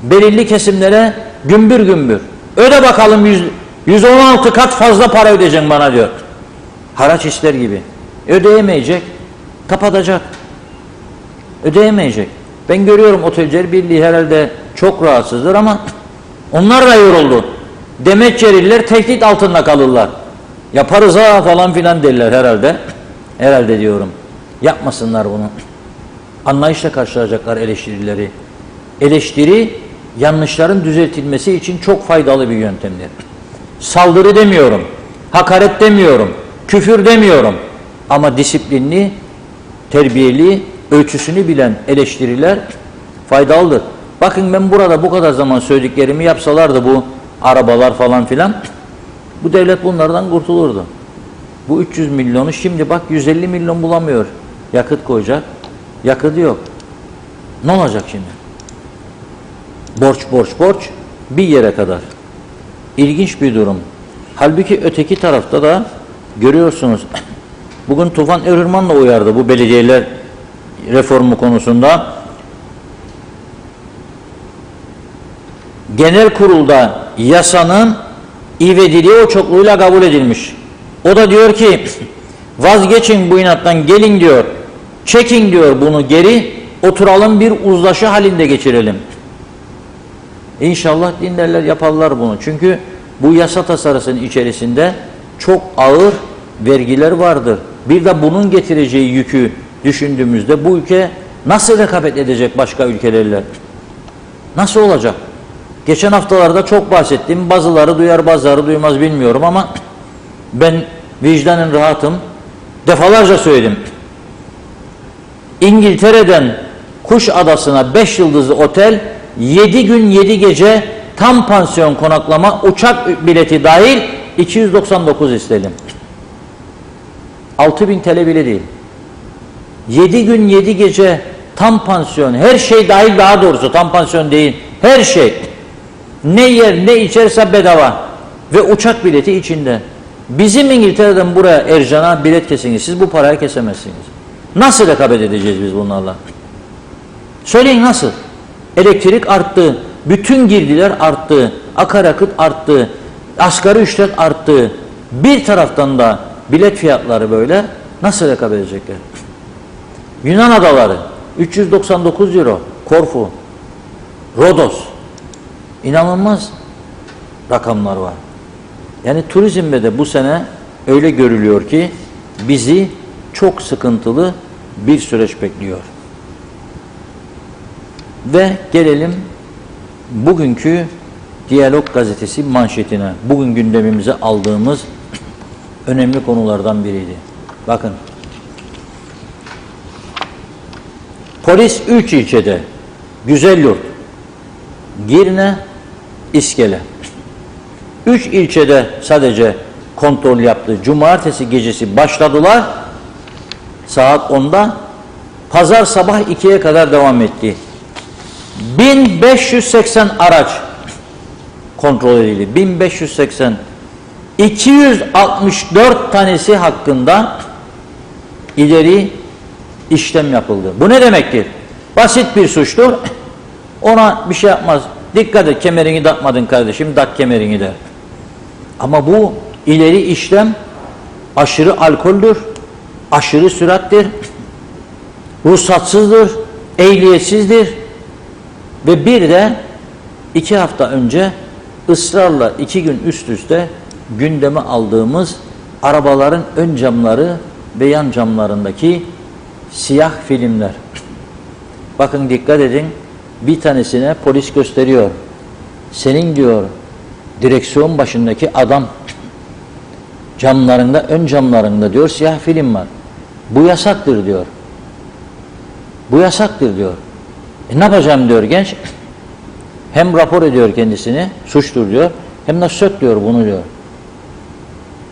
Belirli kesimlere gümbür gümbür. Öde bakalım 116 kat fazla para ödeyeceksin bana diyor. Haraç ister gibi. Ödeyemeyecek, kapatacak. Ödeyemeyecek. Ben görüyorum Otelciler Birliği herhalde çok rahatsızdır ama onlar da yoruldu. Demet Celiller tehdit altında kalırlar. Yaparız ha falan filan derler herhalde. Herhalde diyorum. Yapmasınlar bunu. Anlayışla karşılayacaklar eleştirileri. Eleştiri yanlışların düzeltilmesi için çok faydalı bir yöntemdir. Saldırı demiyorum. Hakaret demiyorum. Küfür demiyorum. Ama disiplinli, terbiyeli, ölçüsünü bilen eleştiriler faydalıdır. Bakın ben burada bu kadar zaman söylediklerimi yapsalardı bu arabalar falan filan, bu devlet bunlardan kurtulurdu. Bu 300 milyonu şimdi bak 150 milyon bulamıyor. Yakıt koyacak. Yakıtı yok. Ne olacak şimdi? Borç, borç, borç bir yere kadar. İlginç bir durum. Halbuki öteki tarafta da görüyorsunuz. Bugün Tufan Erhürman da uyardı bu belediyeler reformu konusunda. Genel kurulda yasanın ivediliği o çokluğuyla kabul edilmiş. O da diyor ki vazgeçin bu inattan, gelin diyor. Çekin diyor bunu geri, oturalım bir uzlaşı halinde geçirelim. İnşallah dinlerler, yaparlar bunu. Çünkü bu yasa tasarısının içerisinde çok ağır vergiler vardır. Bir de bunun getireceği yükü düşündüğümüzde bu ülke nasıl rekabet edecek başka ülkelerle? Nasıl olacak? Geçen haftalarda çok bahsettim. Bazıları duyar, bazıları duymaz bilmiyorum ama ben vicdanen rahatım. Defalarca söyledim. İngiltere'den Kuşadası'na 5 yıldızlı otel 7 gün 7 gece tam pansiyon konaklama uçak bileti dahil 299 istedim. 6.000 TL bile değil. 7 gün 7 gece tam pansiyon, her şey dahil, daha doğrusu tam pansiyon değil, her şey. Ne yer ne içerse bedava ve uçak bileti içinde. Bizim İngiltere'den buraya Ercan'a bilet kesiniz. Siz bu parayı kesemezsiniz. Nasıl rekabet edeceğiz biz bunlarla? Söyleyin nasıl? Elektrik arttı, bütün girdiler arttı, akaryakıt arttı, asgari ücret arttı. Bir taraftan da bilet fiyatları böyle, nasıl rekabet edecekler? Yunan adaları 399 euro, Korfu, Rodos, inanılmaz rakamlar var. Yani turizmde de bu sene öyle görülüyor ki bizi çok sıkıntılı bir süreç bekliyor. Ve gelelim bugünkü Diyalog Gazetesi manşetine. Bugün gündemimize aldığımız önemli konulardan biriydi. Bakın. Polis 3 ilçede, Güzelyurt, Girne, İskele. 3 ilçede sadece kontrol yaptı. Cumartesi gecesi başladılar. Saat 10'da. Pazar sabah 2'ye kadar devam etti. 1580 araç kontrol edildi. 1580. 264 tanesi hakkında ileri işlem yapıldı. Bu ne demektir? Basit bir suçtur. Ona bir şey yapmaz. Dikkat et, kemerini takmadın kardeşim, tak kemerini der. Ama bu ileri işlem aşırı alkoldür, aşırı sürattir, ruhsatsızdır, ehliyetsizdir ve bir de 2 hafta önce ısrarla 2 gün üst üste gündeme aldığımız arabaların ön camları ve yan camlarındaki siyah filmler. Bakın dikkat edin, bir tanesine polis gösteriyor. Senin diyor direksiyon başındaki adam camlarında, ön camlarında diyor siyah film var. Bu yasaktır diyor. Bu yasaktır diyor. Ne yapacağım diyor genç. Hem rapor ediyor kendisini, suçtur diyor. Hem de sök diyor bunu diyor.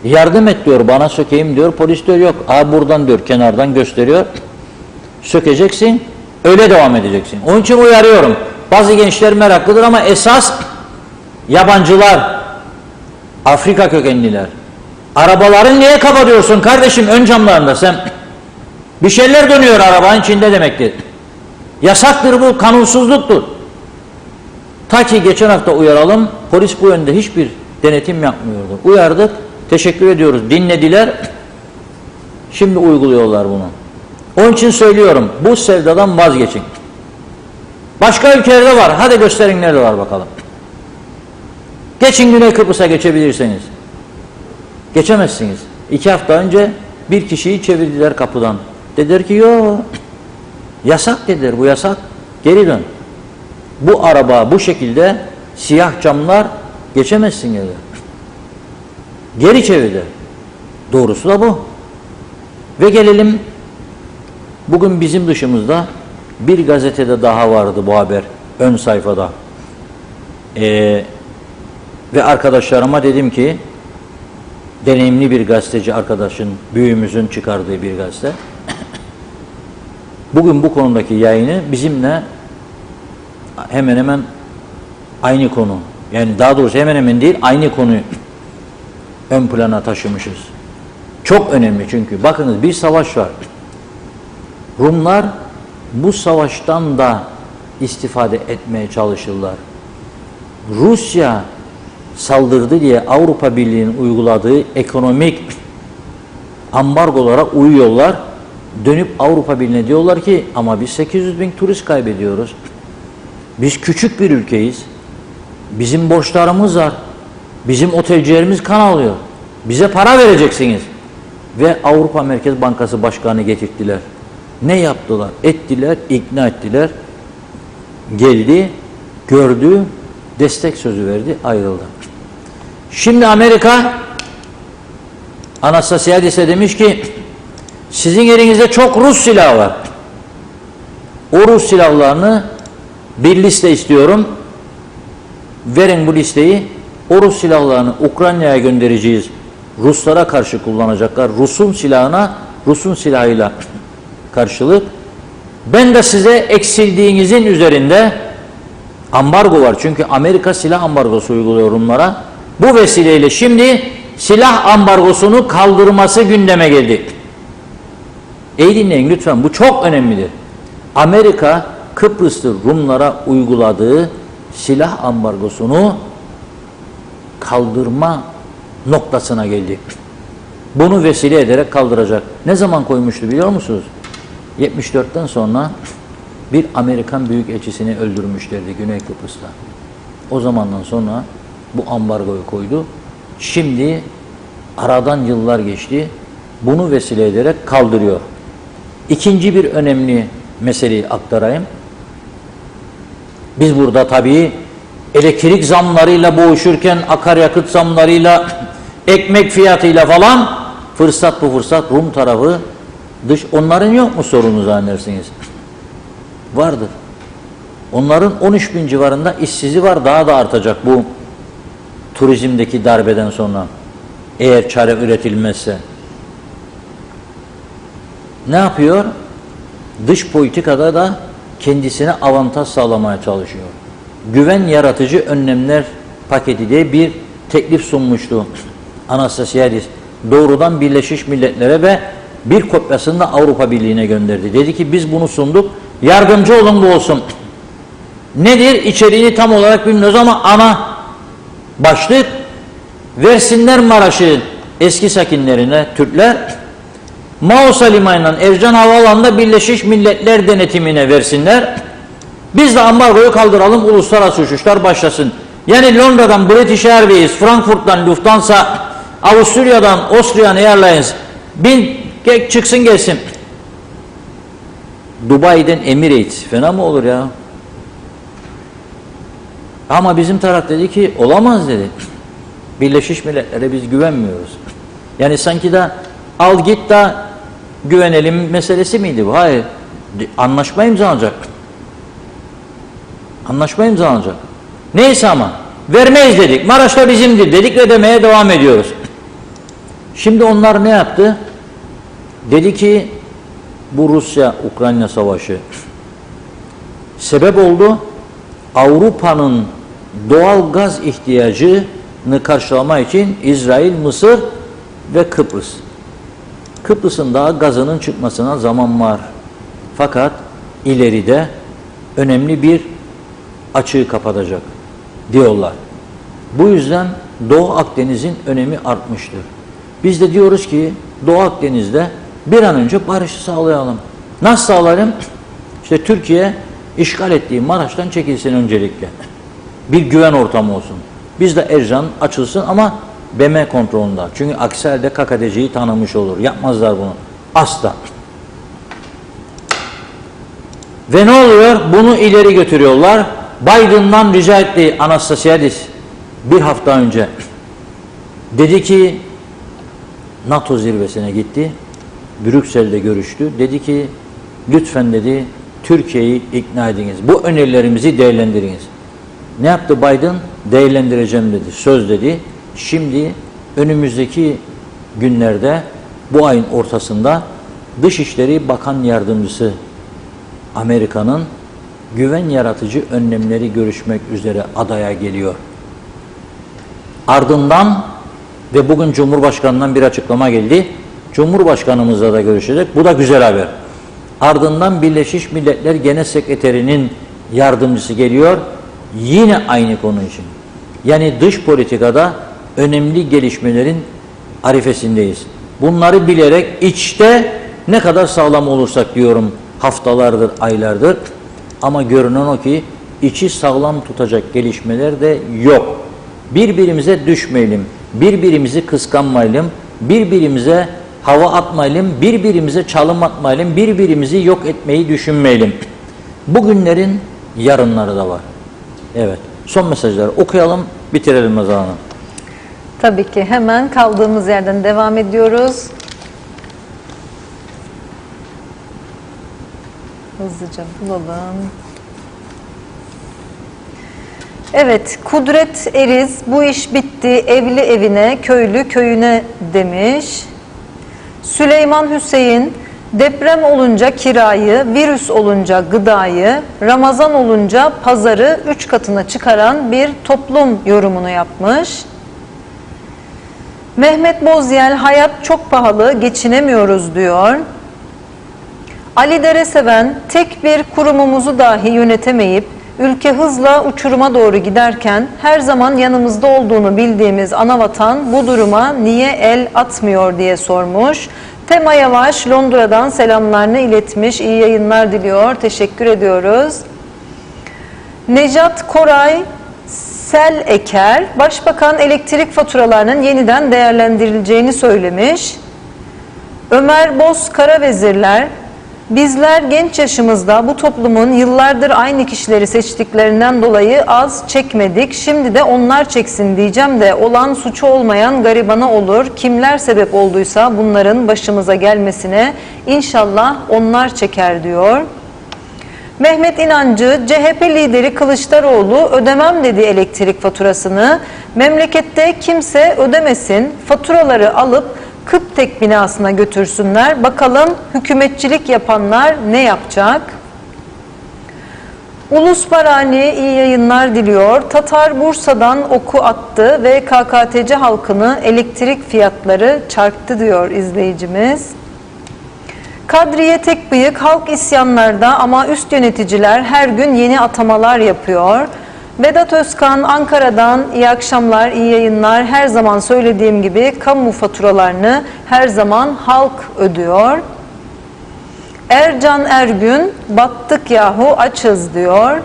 Yardım et diyor, bana sökeyim diyor. Polis diyor yok. Buradan diyor, kenardan gösteriyor. Sökeceksin, öyle devam edeceksin. Onun için uyarıyorum. Bazı gençler meraklıdır ama esas yabancılar, Afrika kökenliler. Arabaların niye kapatıyorsun kardeşim ön camlarında sen? Bir şeyler dönüyor arabanın içinde demektir. Yasaktır bu, kanunsuzluktur. Ta ki geçen hafta uyaralım, polis bu yönde hiçbir denetim yapmıyordu. Uyardık, teşekkür ediyoruz, dinlediler. Şimdi uyguluyorlar bunu. Onun için söylüyorum, bu sevdadan vazgeçin. Başka ülkelerde var, hadi gösterin nerede var bakalım. Geçin Güney Kıbrıs'a geçebilirseniz. Geçemezsiniz. 2 hafta önce bir kişiyi çevirdiler kapıdan. Dediler ki yok, yasak dediler, bu yasak, geri dön. Bu araba bu şekilde siyah camlar geçemezsin dediler. Geri çevirdiler. Doğrusu da bu. Ve gelelim bugün bizim dışımızda bir gazetede daha vardı bu haber ön sayfada. Ve arkadaşlarıma dedim ki deneyimli bir gazeteci arkadaşın, büyüğümüzün çıkardığı bir gazete. Bugün bu konudaki yayını bizimle hemen hemen aynı konu. Yani daha doğrusu hemen hemen değil, aynı konuyu ön plana taşımışız. Çok önemli çünkü. Bakınız bir savaş var. Rumlar bu savaştan da istifade etmeye çalışırlar. Rusya saldırdı diye Avrupa Birliği'nin uyguladığı ekonomik ambargolara uyuyorlar. Dönüp Avrupa Birliği'ne diyorlar ki ama biz 800 bin turist kaybediyoruz. Biz küçük bir ülkeyiz. Bizim borçlarımız var. Bizim otelcilerimiz kan alıyor. Bize para vereceksiniz. Ve Avrupa Merkez Bankası Başkanı getirttiler. Ne yaptılar? Ettiler, ikna ettiler. Geldi, gördü, destek sözü verdi, ayrıldı. Şimdi Amerika Anastasiadis'e demiş ki sizin elinizde çok Rus silahı var. O Rus silahlarını bir liste istiyorum. Verin bu listeyi. O Rus silahlarını Ukrayna'ya göndereceğiz. Ruslara karşı kullanacaklar. Rus'un silahına, Rus'un silahıyla karşılık. Ben de size eksildiğinizin üzerinde ambargo var. Çünkü Amerika silah ambargosu uyguluyor Rumlara. Bu vesileyle şimdi silah ambargosunu kaldırması gündeme geldi. İyi dinleyin lütfen, bu çok önemlidir. Amerika Kıbrıslı Rumlara uyguladığı silah ambargosunu kaldırma noktasına geldi. Bunu vesile ederek kaldıracak. Ne zaman koymuştu biliyor musunuz? 74'ten sonra bir Amerikan büyükelçisini öldürmüşlerdi Güney Kıbrıs'ta. O zamandan sonra bu ambargoyu koydu. Şimdi aradan yıllar geçti. Bunu vesile ederek kaldırıyor. İkinci bir önemli meseleyi aktarayım. Biz burada tabii elektrik zamlarıyla boğuşurken, akaryakıt zamlarıyla, ekmek fiyatıyla falan fırsat bu fırsat Rum tarafı onların yok mu sorunu zannedersiniz? Vardır. Onların 13 bin civarında işsizi var, daha da artacak bu turizmdeki darbeden sonra. Eğer çare üretilmezse. Ne yapıyor? Dış politikada da kendisine avantaj sağlamaya çalışıyor. Güven yaratıcı önlemler paketi diye bir teklif sunmuştu Anastasiadis. Doğrudan Birleşmiş Milletler'e ve bir kopyasını da Avrupa Birliği'ne gönderdi. Dedi ki biz bunu sunduk, yardımcı olun bu olsun. Nedir? İçeriğini tam olarak bilmiyoruz ama ana başlık versinler Maraş'ı eski sakinlerine Türkler, Mausa Limanı'ndan Ercan Havaalanı'nda Birleşmiş Milletler denetimine versinler. Biz de ambargoyu kaldıralım, uluslararası uçuşlar başlasın. Yani Londra'dan British Airways, Frankfurt'tan Lufthansa, Avusturya'dan Austrian Airlines çıksın gelsin. Dubai'den Emirates, fena mı olur ya? Ama bizim taraf dedi ki olamaz dedi. Birleşmiş Milletler'e biz güvenmiyoruz. Yani sanki de al git de güvenelim meselesi miydi bu? Hayır. Anlaşma imzalanacak. Anlaşma imzalanacak. Neyse ama vermeyiz dedik. Maraş'ta bizimdir dedik ve demeye devam ediyoruz. Şimdi onlar ne yaptı? Dedi ki bu Rusya-Ukrayna savaşı sebep oldu. Avrupa'nın doğal gaz ihtiyacını karşılamak için İsrail, Mısır ve Kıbrıs. Kıbrıs'ın daha gazının çıkmasına zaman var. Fakat ileride önemli bir açığı kapatacak diyorlar. Bu yüzden Doğu Akdeniz'in önemi artmıştır. Biz de diyoruz ki Doğu Akdeniz'de bir an önce barışı sağlayalım. Nasıl sağlayalım? İşte Türkiye işgal ettiği Maraş'tan çekilsin öncelikle. Bir güven ortamı olsun. Biz de Ercan açılsın ama BM kontrolünde. Çünkü aksi halde KKTC'yi tanımış olur. Yapmazlar bunu. Asla. Ve ne oluyor? Bunu ileri götürüyorlar. Biden'dan rica etti Anastasiadis bir hafta önce. Dedi ki NATO zirvesine gitti. Brüksel'de görüştü. Dedi ki lütfen dedi Türkiye'yi ikna ediniz. Bu önerilerimizi değerlendiriniz. Ne yaptı Biden? Değerlendireceğim dedi. Söz dedi. Şimdi önümüzdeki günlerde bu ayın ortasında Dışişleri Bakan Yardımcısı Amerika'nın güven yaratıcı önlemleri görüşmek üzere adaya geliyor. Ardından ve bugün Cumhurbaşkanı'ndan bir açıklama geldi. Cumhurbaşkanımızla da görüşecek. Bu da güzel haber. Ardından Birleşmiş Milletler Genel Sekreterinin yardımcısı geliyor. Yine aynı konu için. Yani dış politikada önemli gelişmelerin arifesindeyiz. Bunları bilerek içte ne kadar sağlam olursak diyorum haftalardır, aylardır. Ama görünen o ki içi sağlam tutacak gelişmeler de yok. Birbirimize düşmeyelim, birbirimizi kıskanmayalım, birbirimize hava atmayalım, birbirimize çalım atmayalım, birbirimizi yok etmeyi düşünmeyelim. Bugünlerin yarınları da var. Evet. Son mesajları okuyalım, bitirelim Azal Hanım. Tabii ki hemen kaldığımız yerden devam ediyoruz. Hızlıca bulalım. Evet, Kudret Eriz, bu iş bitti, evli evine, köylü köyüne demiş. Süleyman Hüseyin, deprem olunca kirayı, virüs olunca gıdayı, Ramazan olunca pazarı 3 katına çıkaran bir toplum yorumunu yapmış. Mehmet Bozyel, hayat çok pahalı, geçinemiyoruz diyor. Ali Dereseven, tek bir kurumumuzu dahi yönetemeyip, ülke hızla uçuruma doğru giderken her zaman yanımızda olduğunu bildiğimiz anavatan bu duruma niye el atmıyor diye sormuş. Tema Yavaş Londra'dan selamlarını iletmiş. İyi yayınlar diliyor. Teşekkür ediyoruz. Necat Koray Sel Eker, Başbakan elektrik faturalarının yeniden değerlendirileceğini söylemiş. Ömer Boz Karavezirler, bizler genç yaşımızda bu toplumun yıllardır aynı kişileri seçtiklerinden dolayı az çekmedik. Şimdi de onlar çeksin diyeceğim de olan suçu olmayan garibana olur. Kimler sebep olduysa bunların başımıza gelmesine inşallah onlar çeker diyor. Mehmet İnancı, CHP lideri Kılıçdaroğlu ödemem dedi elektrik faturasını. Memlekette kimse ödemesin, faturaları alıp Kıptek binasına götürsünler. Bakalım hükümetçilik yapanlar ne yapacak? Ulus Barani iyi yayınlar diliyor. Tatar Bursa'dan oku attı ve KKTC halkını elektrik fiyatları çarptı diyor izleyicimiz. Kadriye Tekbıyık, halk isyanlarda ama üst yöneticiler her gün yeni atamalar yapıyor. Vedat Özkan Ankara'dan iyi akşamlar, iyi yayınlar. Her zaman söylediğim gibi kamu faturalarını her zaman halk ödüyor. Ercan Ergün, battık yahu açız diyor.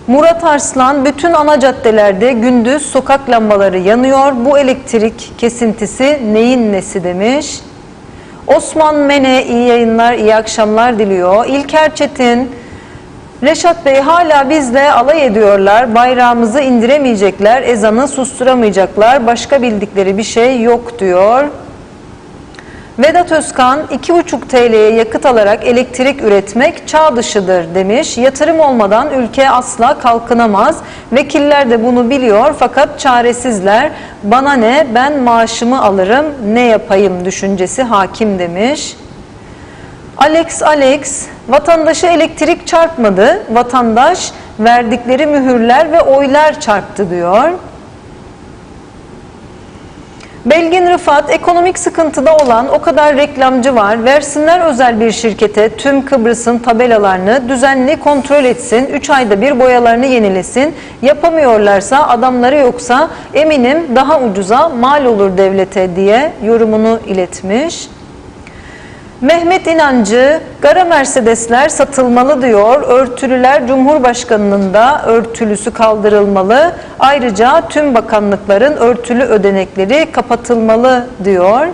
Murat Arslan, bütün ana caddelerde gündüz sokak lambaları yanıyor. Bu elektrik kesintisi neyin nesi demiş. Osman Mene iyi yayınlar, iyi akşamlar diliyor. İlker Çetin, Reşat Bey hala bizle alay ediyorlar. Bayrağımızı indiremeyecekler, ezanı susturamayacaklar. Başka bildikleri bir şey yok diyor. Vedat Özkan 2,5 TL'ye yakıt alarak elektrik üretmek çağ dışıdır demiş. Yatırım olmadan ülke asla kalkınamaz. Vekiller de bunu biliyor fakat çaresizler. Bana ne, ben maaşımı alırım, ne yapayım düşüncesi hakim demiş. Alex, vatandaşı elektrik çarpmadı, vatandaş verdikleri mühürler ve oylar çarptı diyor. Belgin Rıfat, ekonomik sıkıntıda olan o kadar reklamcı var, versinler özel bir şirkete tüm Kıbrıs'ın tabelalarını düzenli kontrol etsin, 3 ayda bir boyalarını yenilesin, yapamıyorlarsa adamları yoksa eminim daha ucuza mal olur devlete diye yorumunu iletmiş. Mehmet İnancı, Gara Mercedesler satılmalı diyor, örtülüler Cumhurbaşkanı'nın da örtülüsü kaldırılmalı, ayrıca tüm bakanlıkların örtülü ödenekleri kapatılmalı diyor.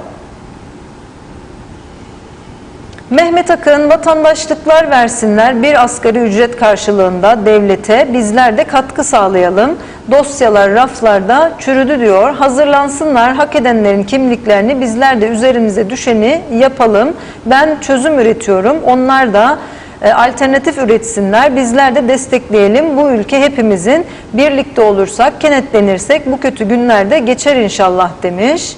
Mehmet Akın, vatandaşlıklar versinler bir asgari ücret karşılığında devlete, bizler de katkı sağlayalım. Dosyalar raflarda çürüdü diyor. Hazırlansınlar, hak edenlerin kimliklerini bizler de üzerimize düşeni yapalım. Ben çözüm üretiyorum, onlar da alternatif üretsinler, bizler de destekleyelim. Bu ülke hepimizin, birlikte olursak, kenetlenirsek bu kötü günlerde geçer inşallah demiş.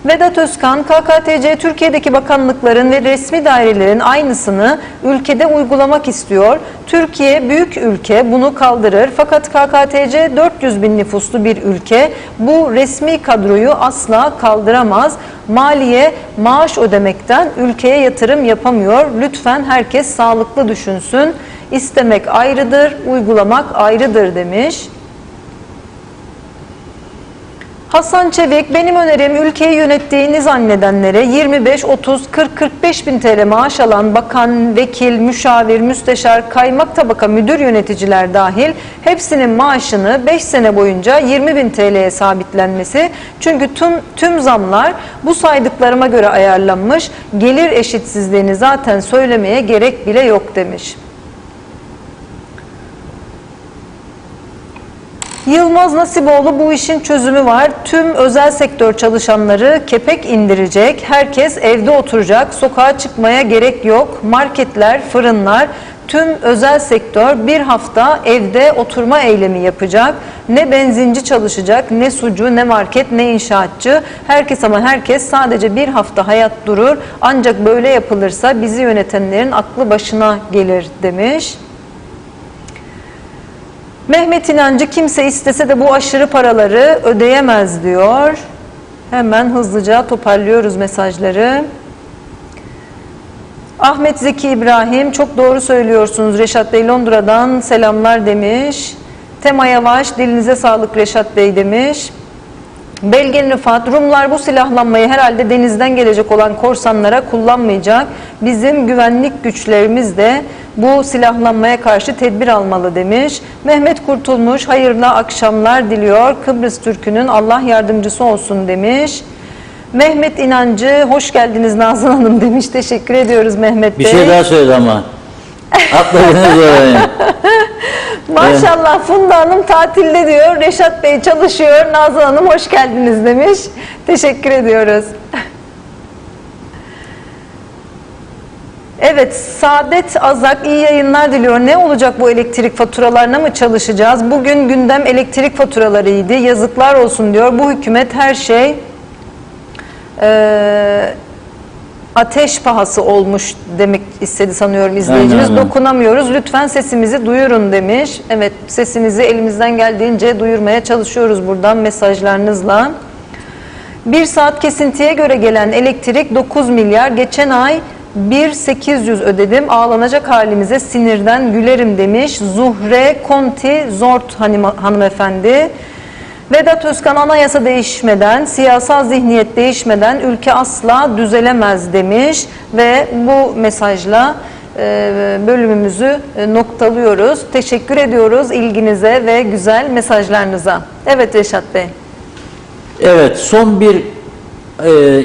Vedat Özkan, KKTC Türkiye'deki bakanlıkların ve resmi dairelerin aynısını ülkede uygulamak istiyor. Türkiye büyük ülke, bunu kaldırır. Fakat KKTC 400 bin nüfuslu bir ülke. Bu resmi kadroyu asla kaldıramaz. Maliye maaş ödemekten ülkeye yatırım yapamıyor. Lütfen herkes sağlıklı düşünsün. İstemek ayrıdır, uygulamak ayrıdır demiş. Hasan Çevik, benim önerim ülkeyi yönettiğini zannedenlere 25, 30, 40, 45 bin TL maaş alan bakan, vekil, müşavir, müsteşar, kaymak tabaka müdür yöneticiler dahil hepsinin maaşını 5 sene boyunca 20 bin TL'ye sabitlenmesi. Çünkü tüm zamlar bu saydıklarıma göre ayarlanmış, gelir eşitsizliğini zaten söylemeye gerek bile yok demiş. Yılmaz Nasiboğlu, bu işin çözümü var. Tüm özel sektör çalışanları kepek indirecek. Herkes evde oturacak. Sokağa çıkmaya gerek yok. Marketler, fırınlar, tüm özel sektör bir hafta evde oturma eylemi yapacak. Ne benzinci çalışacak, ne sucu, ne market, ne inşaatçı. Herkes sadece bir hafta hayat durur. Ancak böyle yapılırsa bizi yönetenlerin aklı başına gelir demiş. Mehmet İnancı, kimse istese de bu aşırı paraları ödeyemez diyor. Hemen hızlıca toparlıyoruz mesajları. Ahmet Zeki İbrahim, çok doğru söylüyorsunuz Reşat Bey, Londra'dan selamlar demiş. Tema Yavaş, dilinize sağlık Reşat Bey demiş. Belgin Rıfat, Rumlar bu silahlanmayı herhalde denizden gelecek olan korsanlara kullanmayacak. Bizim güvenlik güçlerimiz de bu silahlanmaya karşı tedbir almalı demiş. Mehmet Kurtulmuş, hayırlı akşamlar diliyor. Kıbrıs Türk'ünün Allah yardımcısı olsun demiş. Mehmet İnancı, hoş geldiniz Nazan Hanım demiş. Teşekkür ediyoruz Mehmet Bey. Bir şey daha söyledi ama. Atladınız oraya. Maşallah Funda Hanım tatilde diyor. Reşat Bey çalışıyor. Nazan Hanım hoş geldiniz demiş. Teşekkür ediyoruz. Evet, Saadet Azak iyi yayınlar diliyor. Ne olacak bu elektrik faturalarına mı çalışacağız? Bugün gündem elektrik faturalarıydı. Yazıklar olsun diyor. Bu hükümet her şey ateş pahası olmuş demek istedi sanıyorum izleyicimiz. Aynen. Dokunamıyoruz. Lütfen sesimizi duyurun demiş. Evet, sesimizi elimizden geldiğince duyurmaya çalışıyoruz buradan mesajlarınızla. Bir saat kesintiye göre gelen elektrik 9 milyar. Geçen ay 1.800 ödedim, ağlanacak halimize sinirden gülerim demiş Zuhre Conti Zort hanımefendi. Vedat Özkan, anayasa değişmeden, siyasal zihniyet değişmeden ülke asla düzelemez demiş ve bu mesajla bölümümüzü noktalıyoruz. Teşekkür ediyoruz ilginize ve güzel mesajlarınıza. Evet Reşat Bey. Evet, son bir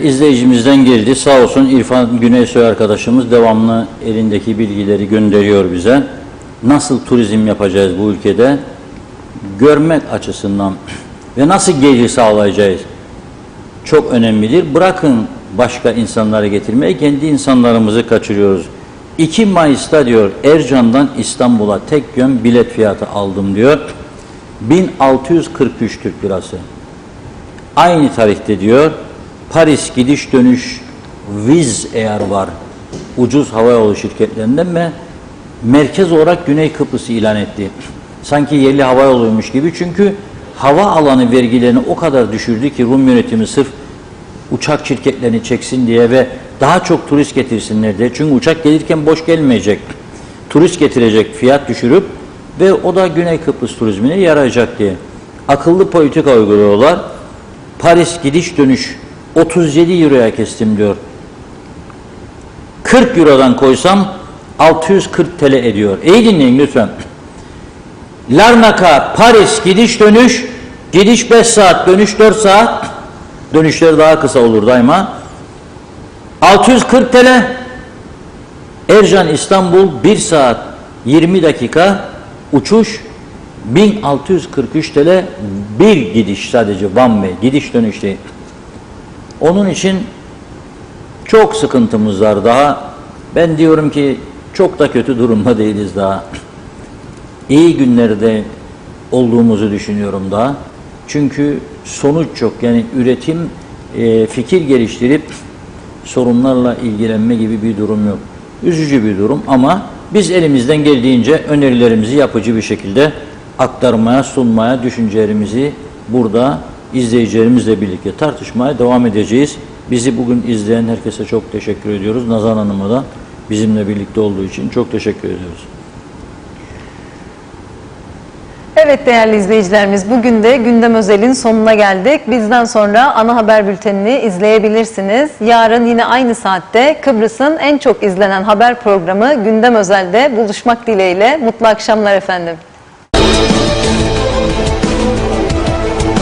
izleyicimizden geldi. Sağ olsun İrfan Güneysoy arkadaşımız devamlı elindeki bilgileri gönderiyor bize. Nasıl turizm yapacağız bu ülkede? Görmek açısından ve nasıl gelir sağlayacağız? Çok önemlidir. Bırakın başka insanları getirmeye, kendi insanlarımızı kaçırıyoruz. 2 Mayıs'ta diyor Ercan'dan İstanbul'a tek yön bilet fiyatı aldım diyor. 1643 Türk lirası. Aynı tarihte diyor Paris gidiş dönüş Wizz Air var. Ucuz havayolu şirketlerinden ve merkez olarak Güney Kıbrıs'ı ilan etti. Sanki yerli havayoluymuş gibi, çünkü hava alanı vergilerini o kadar düşürdü ki Rum yönetimi sırf uçak şirketlerini çeksin diye ve daha çok turist getirsinler diye. Çünkü uçak gelirken boş gelmeyecek. Turist getirecek, fiyat düşürüp ve o da Güney Kıbrıs turizmine yarayacak diye. Akıllı politika uyguluyorlar. Paris gidiş dönüş 37 euroya kestim diyor. 40 eurodan koysam 640 TL ediyor. İyi dinleyin lütfen. Larnaca Paris gidiş dönüş, gidiş 5 saat, dönüş 4 saat. Dönüşler daha kısa olur daima. 640 TL. Ercan İstanbul 1 saat 20 dakika uçuş, 1643 TL bir gidiş, sadece one way, gidiş dönüş değil. Onun için çok sıkıntımız var daha. Ben diyorum ki çok da kötü durumda değiliz daha. İyi günlerde olduğumuzu düşünüyorum daha. Çünkü sonuç çok, yani üretim, fikir geliştirip sorunlarla ilgilenme gibi bir durum yok. Üzücü bir durum ama biz elimizden geldiğince önerilerimizi yapıcı bir şekilde aktarmaya, sunmaya, düşüncelerimizi burada izleyicilerimizle birlikte tartışmaya devam edeceğiz. Bizi bugün izleyen herkese çok teşekkür ediyoruz. Nazan Hanım'a da bizimle birlikte olduğu için çok teşekkür ediyoruz. Evet değerli izleyicilerimiz, bugün de Gündem Özel'in sonuna geldik. Bizden sonra ana haber bültenini izleyebilirsiniz. Yarın yine aynı saatte Kıbrıs'ın en çok izlenen haber programı Gündem Özel'de buluşmak dileğiyle. Mutlu akşamlar efendim.